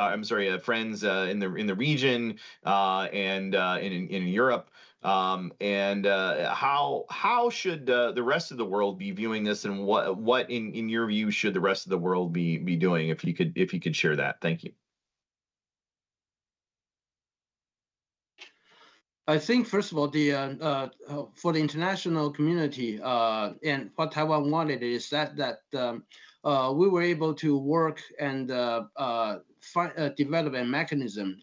friends in the region, and in Europe, and how should the rest of the world be viewing this, and what in your view should the rest of the world be doing? If you could share that, thank you. I think, first of all, for the international community and what Taiwan wanted is that we were able to work and develop a mechanism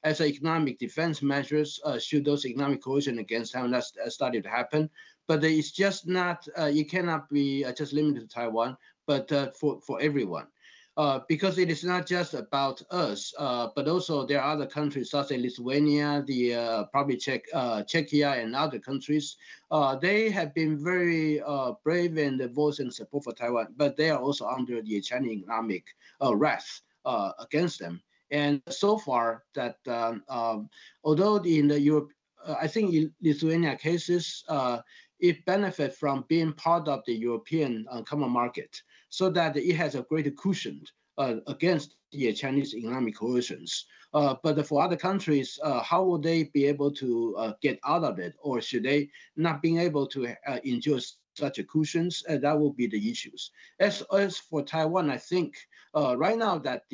as economic defense measures should those economic coercion against Taiwan started to happen. But it's just not, you cannot be just limited to Taiwan, but for everyone. Because it is not just about us, but also there are other countries such as Lithuania, probably Czechia, and other countries. They have been very brave and voicing support for Taiwan, but they are also under the Chinese economic wrath against them. And so far, that although in the Europe, I think in Lithuania cases, it benefits from being part of the European common market, so that it has a greater cushion against the Chinese economic coercions. But for other countries, how will they be able to get out of it, or should they not being able to enjoy such a cushions? That will be the issues. As for Taiwan, I think right now that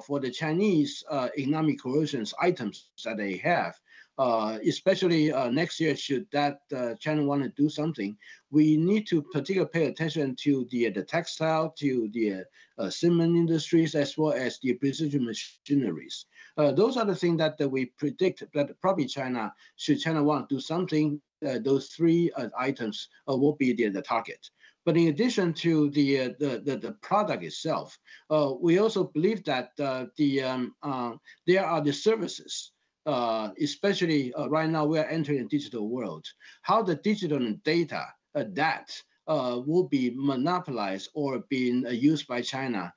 for the Chinese economic coercions items that they have, especially next year, should that China want to do something, we need to particularly pay attention to the textile, to the cement industries, as well as the precision machineries. Those are the things that we predict that probably should China want to do something, those three items will be the target. But in addition to the product itself, we also believe that there are the services. Especially right now, we are entering a digital world. How the digital and data will be monopolized or being used by China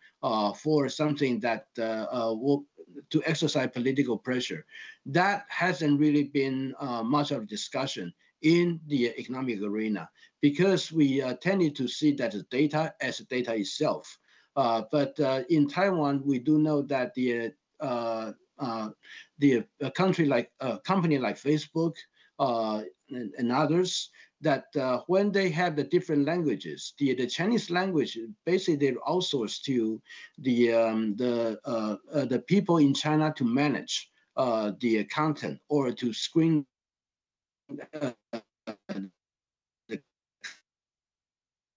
for something that will to exercise political pressure. That hasn't really been much of a discussion in the economic arena because we tended to see that the data as data itself. But in Taiwan, we do know that the company like Facebook and others, that when they have the different languages, the Chinese language basically they outsource to the people in China to manage the content or to screen the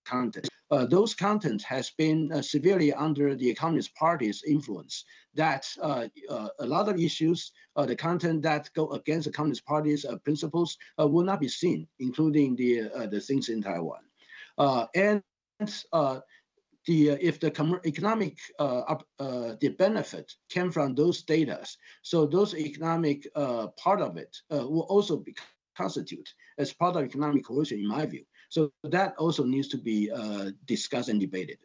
content. Those content has been severely under the Communist Party's influence. That a lot of issues, the content that go against the Communist Party's principles will not be seen, including the things in Taiwan. If the economic the benefit came from those data, so those economic part of it will also be constitute as part of economic coercion, in my view. So that also needs to be discussed and debated.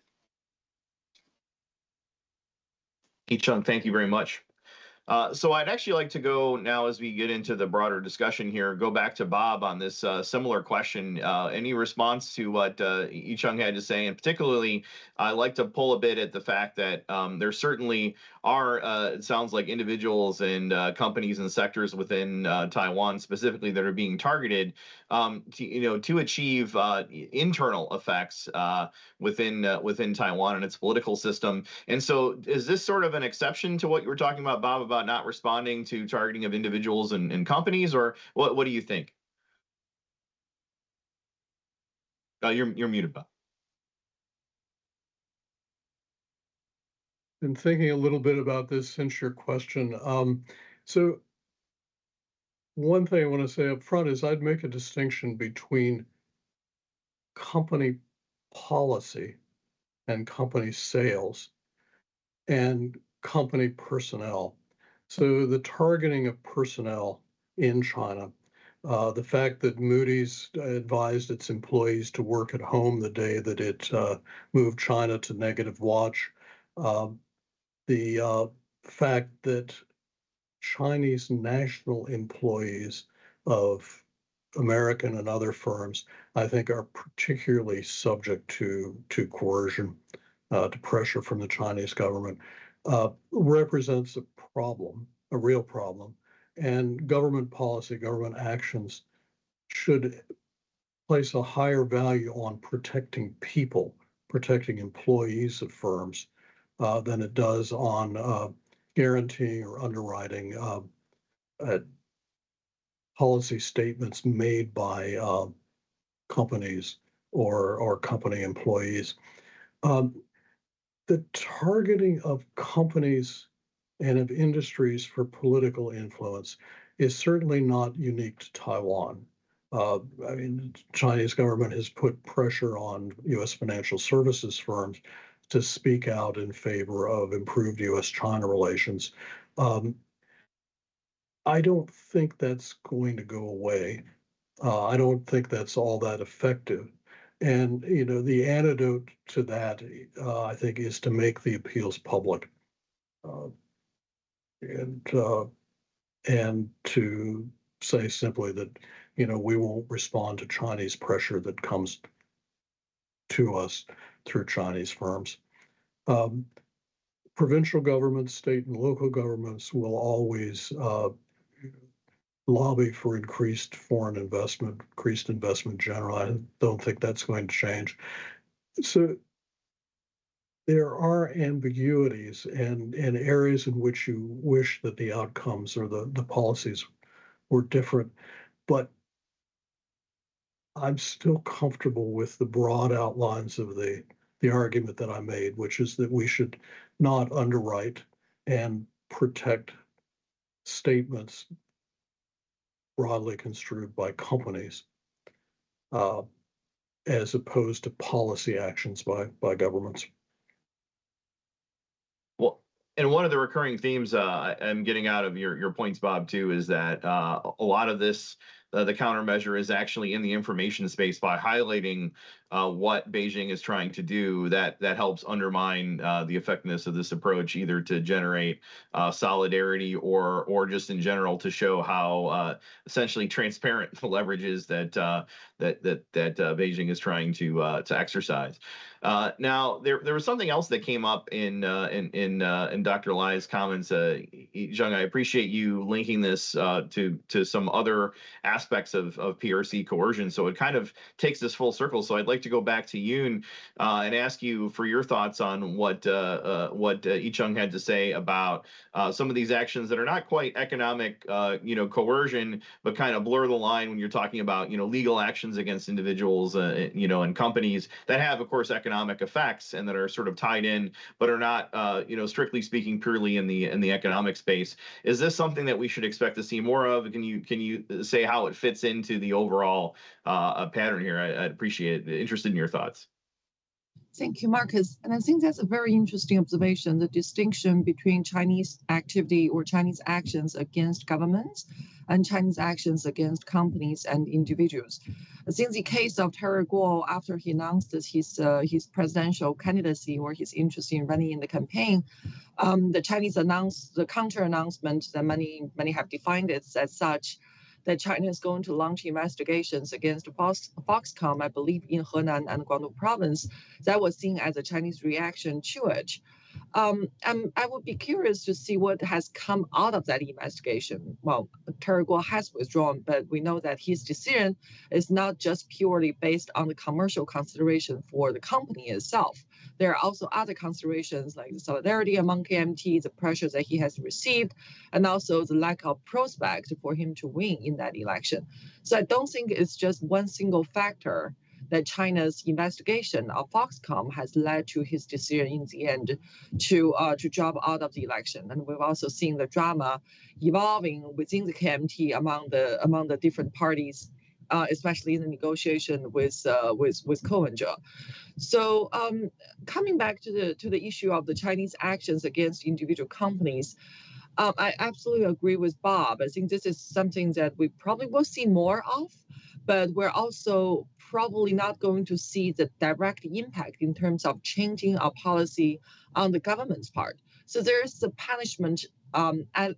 Ichang, thank you very much. So I'd actually like to go now, as we get into the broader discussion here, go back to Bob on this similar question. Any response to what Ichang had to say? And particularly, I'd like to pull a bit at the fact that there certainly are, it sounds like, individuals and companies and sectors within Taiwan specifically that are being targeted to achieve internal effects within Taiwan and its political system. And so is this sort of an exception to what you were talking about, Bob, about not responding to targeting of individuals and companies, or what do you think? You're muted, Bob. Been thinking a little bit about this since your question. So one thing I want to say up front is I'd make a distinction between company policy and company sales and company personnel. So the targeting of personnel in China, the fact that Moody's advised its employees to work at home the day that it moved China to negative watch, the fact that Chinese national employees of American and other firms, I think, are particularly subject to coercion, to pressure from the Chinese government, represents a problem, a real problem. And government policy, government actions should place a higher value on protecting people, protecting employees of firms, than it does on guaranteeing or underwriting policy statements made by companies or company employees. The targeting of companies and of industries for political influence is certainly not unique to Taiwan. I mean, the Chinese government has put pressure on U.S. financial services firms to speak out in favor of improved U.S.-China relations. I don't think that's going to go away. I don't think that's all that effective. And, the antidote to that, I think, is to make the appeals public, and to say simply that, we won't respond to Chinese pressure that comes to us through Chinese firms. Provincial governments, state and local governments will always lobby for increased foreign investment, increased investment generally. I don't think that's going to change. So there are ambiguities and areas in which you wish that the outcomes or the policies or different, but I'm still comfortable with the broad outlines of the argument that I made, which is that we should not underwrite and protect statements broadly construed by companies, as opposed to policy actions by governments. Well, and one of the recurring themes I'm getting out of your points, Bob, too, is that a lot of this, the countermeasure is actually in the information space by highlighting what Beijing is trying to do. That helps undermine the effectiveness of this approach, either to generate solidarity or just in general to show how essentially transparent the leverage is that Beijing is trying to exercise. Now, there was something else that came up in Dr. Li's comments. Ichang, I appreciate you linking this to some other aspects of PRC coercion. So it kind of takes this full circle. So I'd like to go back to Yoon and ask you for your thoughts on what Ichang had to say about some of these actions that are not quite economic, coercion, but kind of blur the line when you're talking about, legal actions against individuals, and companies that have, of course, economic effects and that are sort of tied in, but are not, strictly speaking, purely in the economic space. Is this something that we should expect to see more of? Can you say how it fits into the overall pattern here? I'd appreciate it. Interested in your thoughts. Thank you, Marcus. And I think that's a very interesting observation, the distinction between Chinese activity or Chinese actions against governments and Chinese actions against companies and individuals. I think the case of Terry Guo, after he announced his presidential candidacy or his interest in running in the campaign, the Chinese announced the counter announcement that many have defined it as such, that China is going to launch investigations against Foxconn, I believe, in Henan and Guangdong province. That was seen as a Chinese reaction to it. And I would be curious to see what has come out of that investigation. Well, Terry Guo has withdrawn, but we know that his decision is not just purely based on the commercial consideration for the company itself. There are also other considerations like the solidarity among KMT, the pressures that he has received, and also the lack of prospect for him to win in that election. So I don't think it's just one single factor that China's investigation of Foxconn has led to his decision in the end to drop out of the election. And we've also seen the drama evolving within the KMT among the different parties, especially in the negotiation with Ko-wen-je. So coming back to the issue of the Chinese actions against individual companies, I absolutely agree with Bob. I think this is something that we probably will see more of, but we're also probably not going to see the direct impact in terms of changing our policy on the government's part. So there's a punishment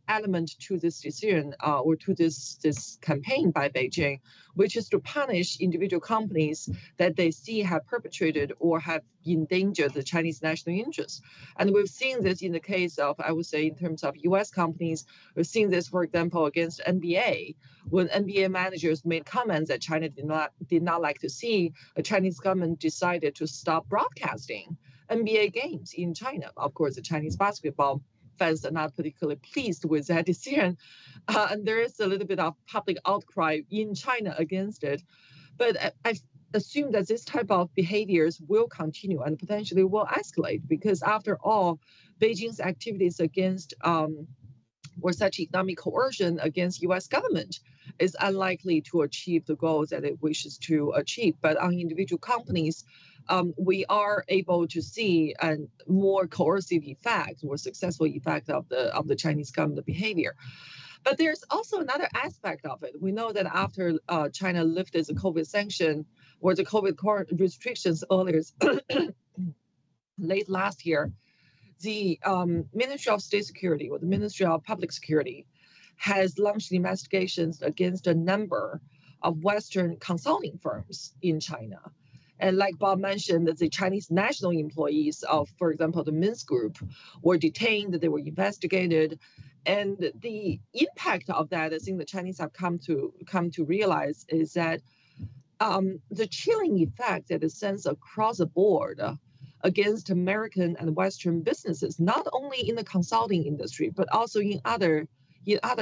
element to this decision or to this campaign by Beijing, which is to punish individual companies that they see have perpetrated or have endangered the Chinese national interest. And we've seen this in the case of, I would say, in terms of U.S. companies. We've seen this, for example, against NBA, when NBA managers made comments that China did not like to see. The Chinese government decided to stop broadcasting NBA games in China. Of course, the Chinese basketball fans are not particularly pleased with that decision. And there is a little bit of public outcry in China against it. But I assume that this type of behaviors will continue and potentially will escalate, because after all, Beijing's activities against or such economic coercion against U.S. government is unlikely to achieve the goals that it wishes to achieve. But on individual companies, we are able to see a more coercive effect or successful effect of the Chinese government behavior. But there's also another aspect of it. We know that after China lifted the COVID sanction or the COVID restrictions earlier, late last year, the Ministry of State Security or the Ministry of Public Security has launched investigations against a number of Western consulting firms in China. And like Bob mentioned, that the Chinese national employees of, for example, the Minsk Group were detained, they were investigated. And the impact of that, I think the Chinese have come to realize, is that the chilling effect that it sends across the board against American and Western businesses, not only in the consulting industry, but also in other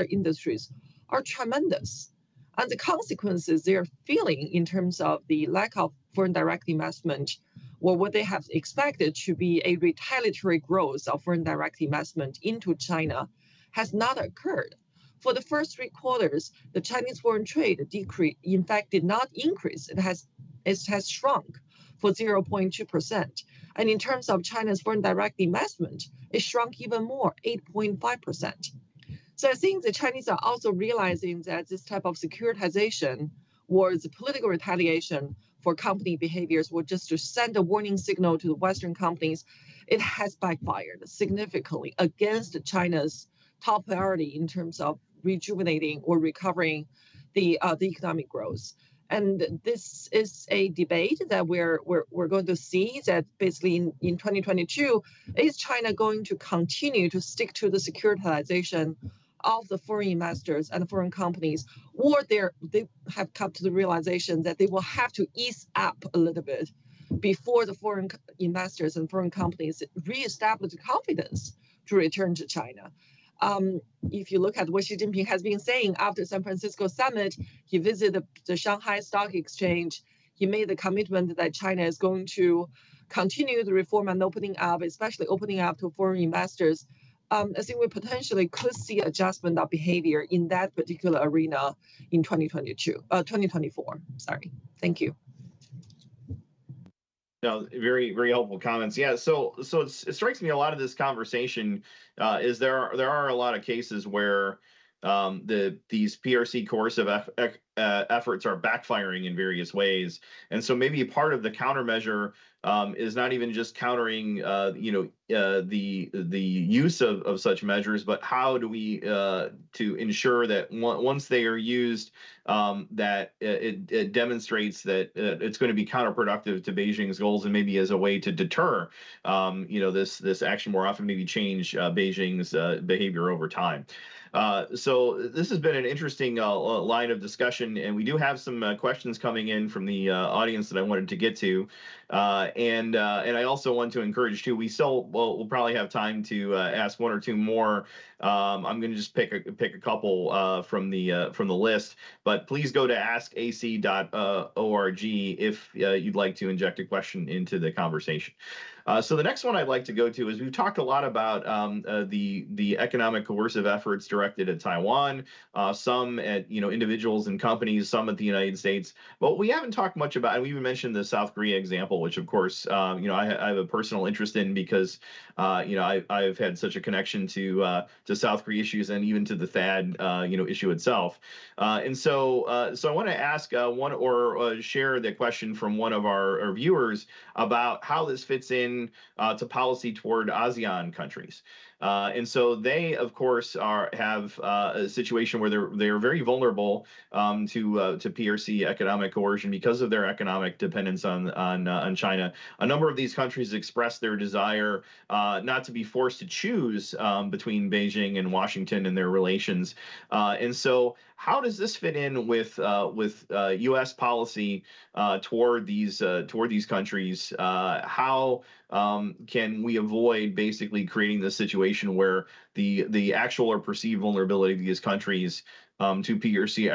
industries, are tremendous. And the consequences they're feeling in terms of the lack of foreign direct investment, or what they have expected to be a retaliatory growth of foreign direct investment into China, has not occurred. For the first 3 quarters, the Chinese foreign trade decrease, in fact, did not increase. It has shrunk for 0.2%. And in terms of China's foreign direct investment, it shrunk even more, 8.5%. So I think the Chinese are also realizing that this type of securitization or the political retaliation for company behaviors were just to send a warning signal to the Western companies. It has backfired significantly against China's top priority in terms of rejuvenating or recovering the economic growth. And this is a debate that we're going to see, that basically in 2022, is China going to continue to stick to the securitization of the foreign investors and foreign companies, or they have come to the realization that they will have to ease up a little bit before the foreign investors and foreign companies reestablish confidence to return to China. If you look at what Xi Jinping has been saying after San Francisco summit, he visited the Shanghai Stock Exchange. He made the commitment that China is going to continue the reform and opening up, especially opening up to foreign investors. I think we potentially could see adjustment of behavior in that particular arena in 2024. Sorry. Thank you. No, very, very helpful comments. Yeah, so it strikes me a lot of this conversation is there are a lot of cases where these PRC coercive efforts are backfiring in various ways, and so maybe part of the countermeasure is not even just countering the use of such measures, but how do we to ensure that once they are used, that it demonstrates that it's going to be counterproductive to Beijing's goals, and maybe as a way to deter this action more often, maybe change Beijing's behavior over time. So this has been an interesting line of discussion, and we do have some questions coming in from the audience that I wanted to get to, and I also want to encourage too. We'll probably have time to ask one or two more. I'm going to just pick a couple from the list, but please go to askac.org if you'd like to inject a question into the conversation. So the next one I'd like to go to is we've talked a lot about the economic coercive efforts directed at Taiwan, some at individuals and companies, some at the United States. But we haven't talked much about, and we even mentioned the South Korea example, which of course I have a personal interest in because I've had such a connection to South Korea issues and even to the THAAD issue itself. And so I want to ask one or share the question from one of our viewers about how this fits in to policy toward ASEAN countries. And so they, of course, have a situation where they're very vulnerable to PRC economic coercion because of their economic dependence on China. A number of these countries expressed their desire not to be forced to choose between Beijing and Washington in their relations. And so, how does this fit in with U.S. policy toward these countries? How can we avoid basically creating this situation where the actual or perceived vulnerability of these countries to PRC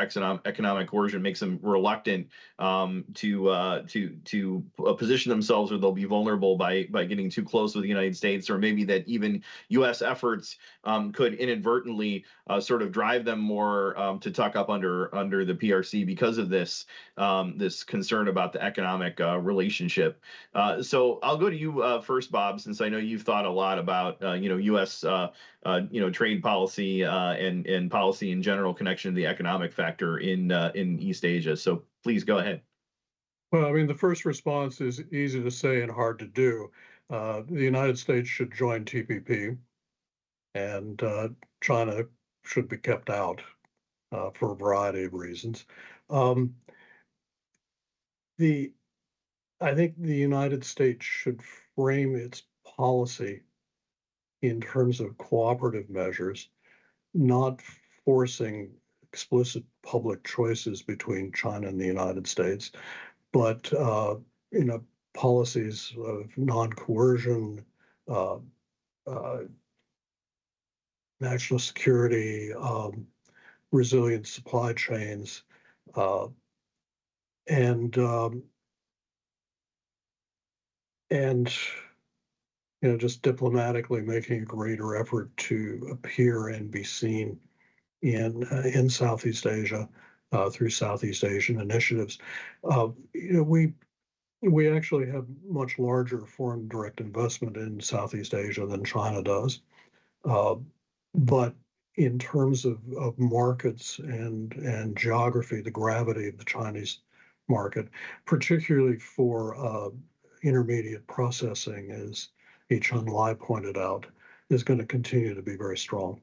economic coercion makes them reluctant to position themselves where they'll be vulnerable by getting too close with the United States, or maybe that even U.S. efforts could inadvertently sort of drive them more to tuck up under the PRC because of this concern about the economic relationship. So I'll go to you first, Bob, since I know you've thought a lot about U.S. Trade policy and policy in general connection to the economic factor in East Asia. So please go ahead. Well, I mean, the first response is easy to say and hard to do. The United States should join TPP, and China should be kept out for a variety of reasons. I think the United States should frame its policy in terms of cooperative measures, not forcing explicit public choices between China and the United States, but policies of non-coercion, national security, resilient supply chains, and just diplomatically making a greater effort to appear and be seen in Southeast Asia through Southeast Asian initiatives. We actually have much larger foreign direct investment in Southeast Asia than China does. But in terms of markets and geography, the gravity of the Chinese market, particularly for intermediate processing, as Ichang Li pointed out, is going to continue to be very strong.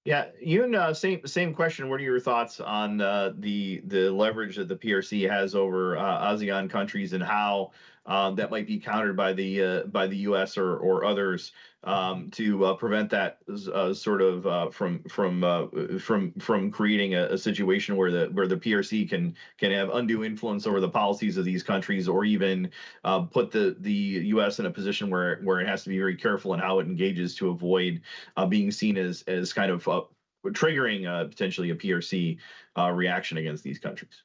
Yeah, Yoon, same question. What are your thoughts on the leverage that the PRC has over ASEAN countries, and how that might be countered by the U.S. or others to prevent that sort of from creating a situation where the PRC can have undue influence over the policies of these countries, or even put the U.S. in a position where it has to be very careful in how it engages to avoid being seen as kind of triggering potentially a PRC reaction against these countries.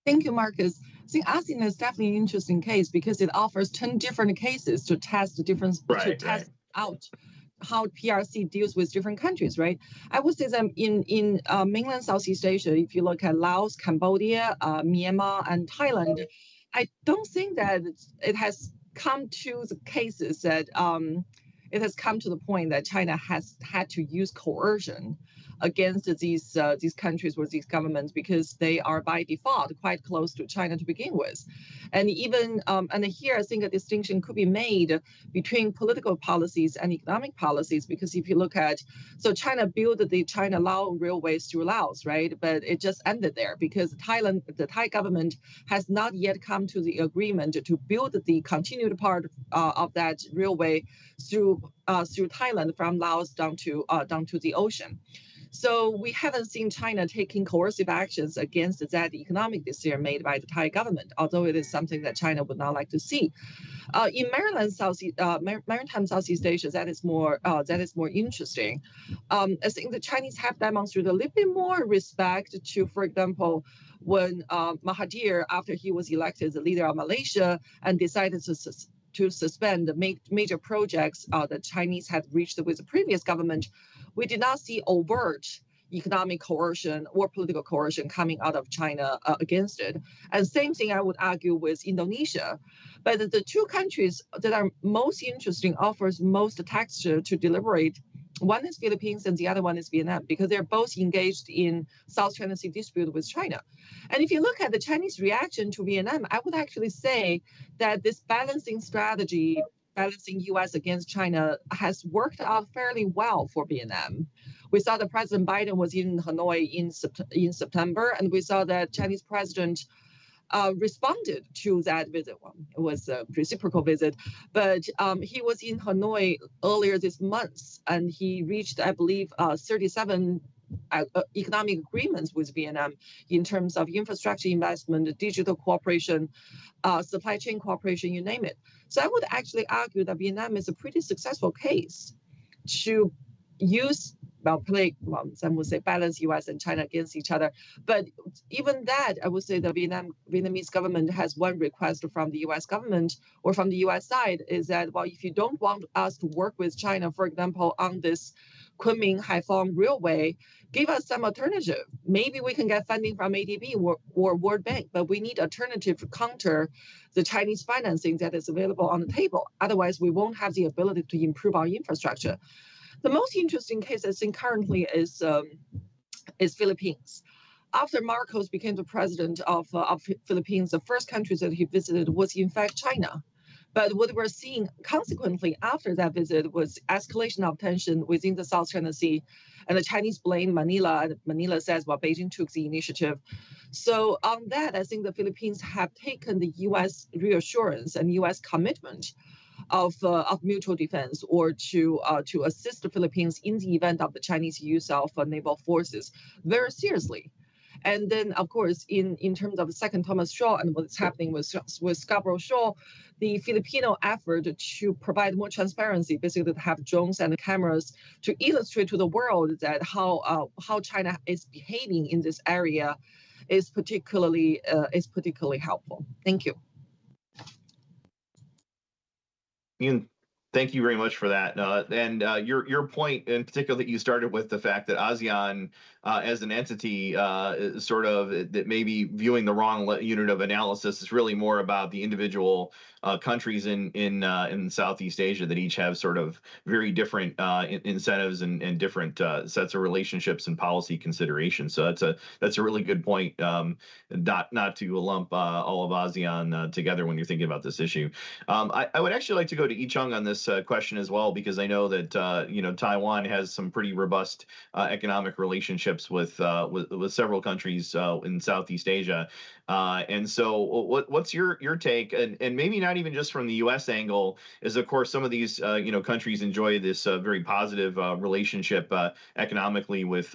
Thank you, Marcus. I think ASEAN is definitely an interesting case because it offers 10 different cases to test the difference, test out how PRC deals with different countries, right? I would say that in mainland Southeast Asia, if you look at Laos, Cambodia, Myanmar, and Thailand, I don't think that it has come to the cases that it has come to the point that China has had to use coercion against these countries or these governments, because they are by default quite close to China to begin with. And even and here I think a distinction could be made between political policies and economic policies, because if you look at, so China built the China-Laos railways through Laos, right? But it just ended there because the Thai government has not yet come to the agreement to build the continued part of that railway through Thailand from Laos down to the ocean. So we haven't seen China taking coercive actions against that economic decision made by the Thai government, although it is something that China would not like to see. In maritime Southeast Asia, that is more interesting. I think the Chinese have demonstrated a little bit more respect to, for example, when Mahathir, after he was elected the leader of Malaysia and decided to suspend the major projects that Chinese had reached with the previous government, we did not see overt economic coercion or political coercion coming out of China against it. And same thing I would argue with Indonesia. But the two countries that are most interesting, offers most texture to deliberate, one is Philippines and the other one is Vietnam, because they're both engaged in South China Sea dispute with China. And if you look at the Chinese reaction to Vietnam, I would actually say that this balancing strategy, balancing U.S. against China, has worked out fairly well for Vietnam. We saw that President Biden was in Hanoi in September, and we saw that Chinese President responded to that visit. Well, it was a reciprocal visit, but he was in Hanoi earlier this month, and he reached, I believe, 37 economic agreements with Vietnam in terms of infrastructure investment, digital cooperation, supply chain cooperation, you name it. So I would actually argue that Vietnam is a pretty successful case to use, some would say balance U.S. and China against each other. But even that, I would say the Vietnamese government has one request from the U.S. government or from the U.S. side, is that, well, if you don't want us to work with China, for example, on this Kunming-Haiphong railway, give us some alternative. Maybe we can get funding from ADB or World Bank, but we need alternative to counter the Chinese financing that is available on the table. Otherwise, we won't have the ability to improve our infrastructure. The most interesting case I think currently is Philippines. After Marcos became the president of Philippines, the first country that he visited was in fact China. But what we're seeing consequently after that visit was escalation of tension within the South China Sea, and the Chinese blame Manila, and Manila says, well, Beijing took the initiative. So on that, I think the Philippines have taken the U.S. reassurance and U.S. commitment of mutual defense, or to assist the Philippines in the event of the Chinese use of naval forces very seriously. And then, of course, in terms of Second Thomas Shoal and what's happening with Scarborough Shoal, the Filipino effort to provide more transparency, basically to have drones and cameras to illustrate to the world that how China is behaving in this area is particularly helpful. Thank you. Ian, thank you very much for that. And your point in particular that you started with, the fact that ASEAN as an entity sort of that maybe viewing the wrong unit of analysis is really more about the individual countries in Southeast Asia that each have sort of very different incentives and different sets of relationships and policy considerations. So that's a really good point. Not to lump all of ASEAN together when you're thinking about this issue. I would actually like to go to Ichang on this question as well, because I know that Taiwan has some pretty robust economic relationships with several countries in Southeast Asia. And so what's your take, and maybe not even just from the U.S. angle, is of course some of these countries enjoy this very positive relationship economically with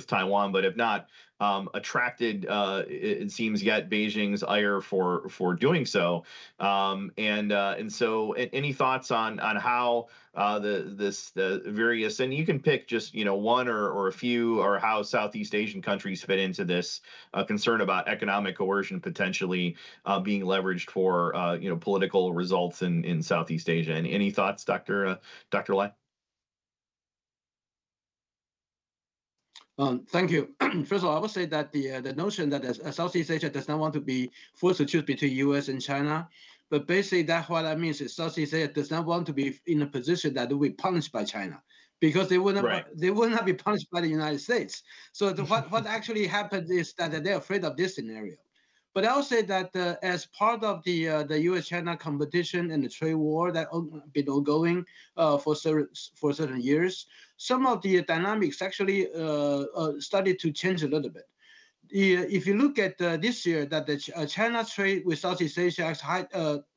Taiwan, but have not attracted, it seems, yet Beijing's ire for doing so. And so any thoughts on how the various, and you can pick just one or a few, or how Southeast Asian countries fit into this concern about economic coercion potentially being leveraged for political results in Southeast Asia. And any thoughts, Dr. Li? Thank you. First of all, I would say that the notion that Southeast Asia does not want to be forced to choose between U.S. and China, but basically what that means is Southeast Asia does not want to be in a position that will be punished by China, because they would not be punished by the United States. So what actually happened is that they're afraid of this scenario. But I would say that as part of the U.S.-China competition and the trade war that been ongoing for certain years, some of the dynamics actually started to change a little bit. If you look at this year, that the China trade with Southeast Asia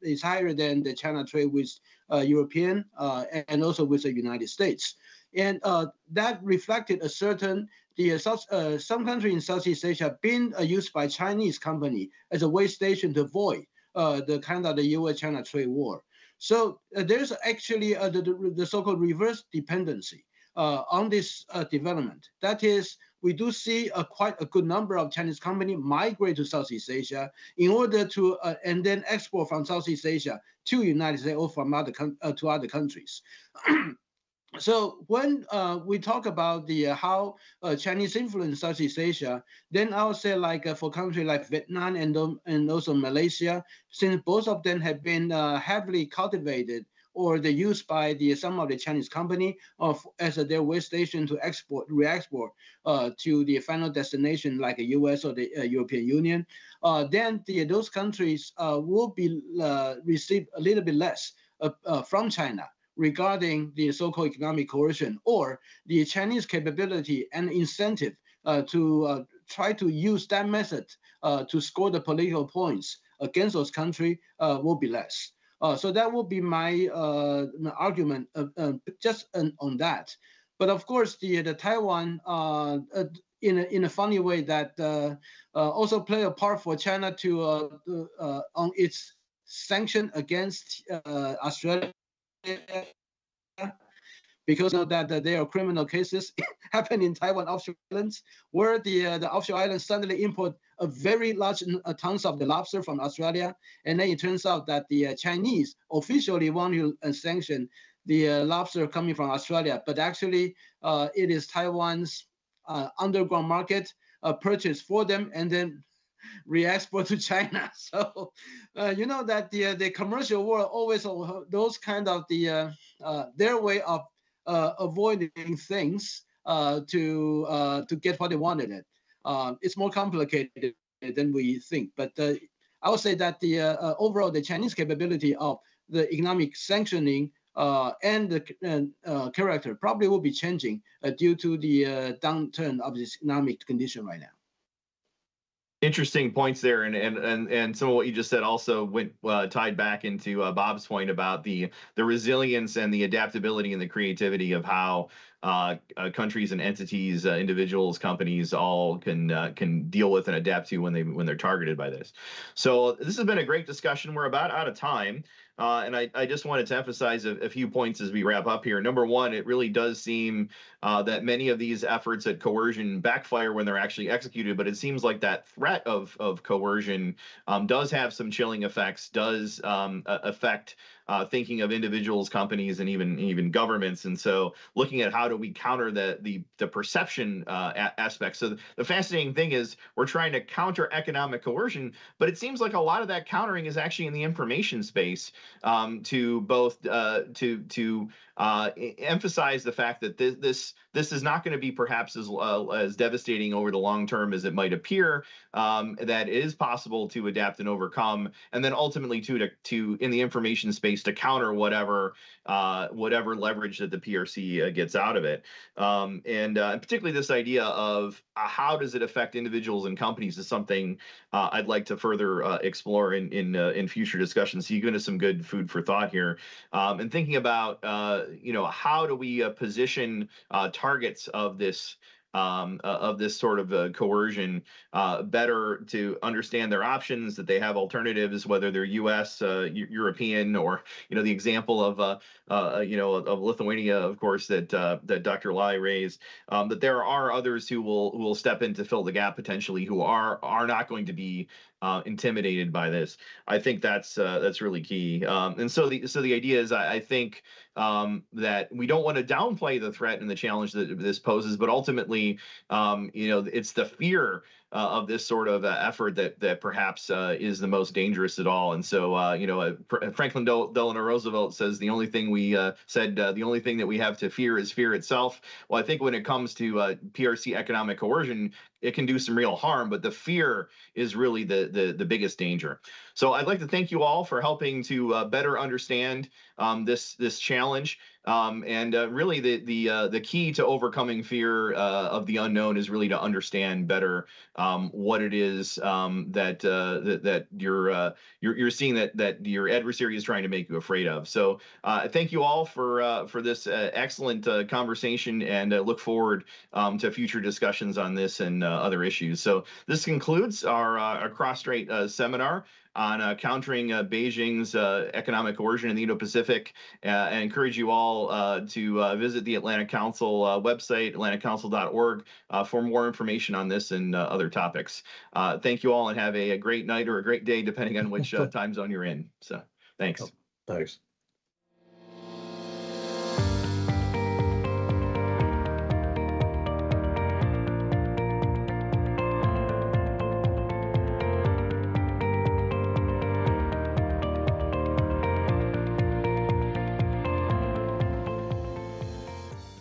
is higher than the China trade with European and also with the United States. And that reflected a certain, some countries in Southeast Asia been used by Chinese company as a way station to avoid the kind of the U.S.-China trade war. So there's actually the so-called reverse dependency on this development. That is, we do see quite a good number of Chinese companies migrate to Southeast Asia in order to and then export from Southeast Asia to United States or from to other countries. So when we talk about how Chinese influence Southeast Asia, then I would say for countries like Vietnam and also Malaysia, since both of them have been heavily cultivated or they're used by some of the Chinese company as their way station to re-export to the final destination like the U.S. or the European Union, then those countries will be receive a little bit less from China regarding the so-called economic coercion or the Chinese capability and incentive to try to use that method to score the political points against those countries will be less. So that will be my argument just on that. But of course, the Taiwan, in a funny way, that also play a part for China to on its sanction against Australia, because of that there are criminal cases happen in Taiwan offshore islands, where the offshore islands suddenly import a very large tons of the lobster from Australia, and then it turns out that the Chinese officially want to sanction the lobster coming from Australia, but actually it is Taiwan's underground market purchase for them and then re-export to China. So you know that the commercial world always those kind of their way of avoiding things to get what they wanted. It's more complicated than we think, but I would say that overall the Chinese capability of the economic sanctioning and the character probably will be changing due to the downturn of this economic condition right now. Interesting points there, and some of what you just said also went tied back into Bob's point about the resilience and the adaptability and the creativity of how countries and entities, individuals, companies, all can deal with and adapt to when they're targeted by this. So this has been a great discussion. We're about out of time. And I just wanted to emphasize a few points as we wrap up here. Number one, it really does seem that many of these efforts at coercion backfire when they're actually executed, but it seems like that threat of coercion does have some chilling effects, does affect thinking of individuals, companies, and even governments. And so looking at how do we counter the perception aspect. So the fascinating thing is we're trying to counter economic coercion, but it seems like a lot of that countering is actually in the information space, to both to emphasize the fact that this is not going to be perhaps as devastating over the long term as it might appear, that it is possible to adapt and overcome, and then ultimately to in the information space to counter whatever leverage that the PRC gets out of it, and particularly this idea of how does it affect individuals and companies is something I'd like to further explore in future discussions. So you've given us some good food for thought here, and thinking about how do we position targets of this sort of coercion better to understand their options, that they have alternatives, whether they're U.S., European, or the example of Lithuania, of course, that Dr. Li raised, that there are others who will step in to fill the gap potentially, who are not going to be intimidated by this. I think that's really key. And so the idea is, I think that we don't want to downplay the threat and the challenge that this poses, but ultimately, it's the fear of this sort of effort that perhaps is the most dangerous at all. And so, Franklin Delano Roosevelt says the only thing the only thing that we have to fear is fear itself. Well, I think when it comes to PRC economic coercion, it can do some real harm, but the fear is really the biggest danger. So I'd like to thank you all for helping to better understand this challenge. And really, the key to overcoming fear of the unknown is really to understand better what it is that you're seeing that your adversary is trying to make you afraid of. So thank you all for this excellent conversation, and look forward to future discussions on this and other issues. So this concludes our Cross-Strait seminar on countering Beijing's economic coercion in the Indo-Pacific. I encourage you all to visit the Atlantic Council website, atlanticcouncil.org, for more information on this and other topics. Thank you all, and have a great night or a great day, depending on which time zone you're in. So thanks. Thanks.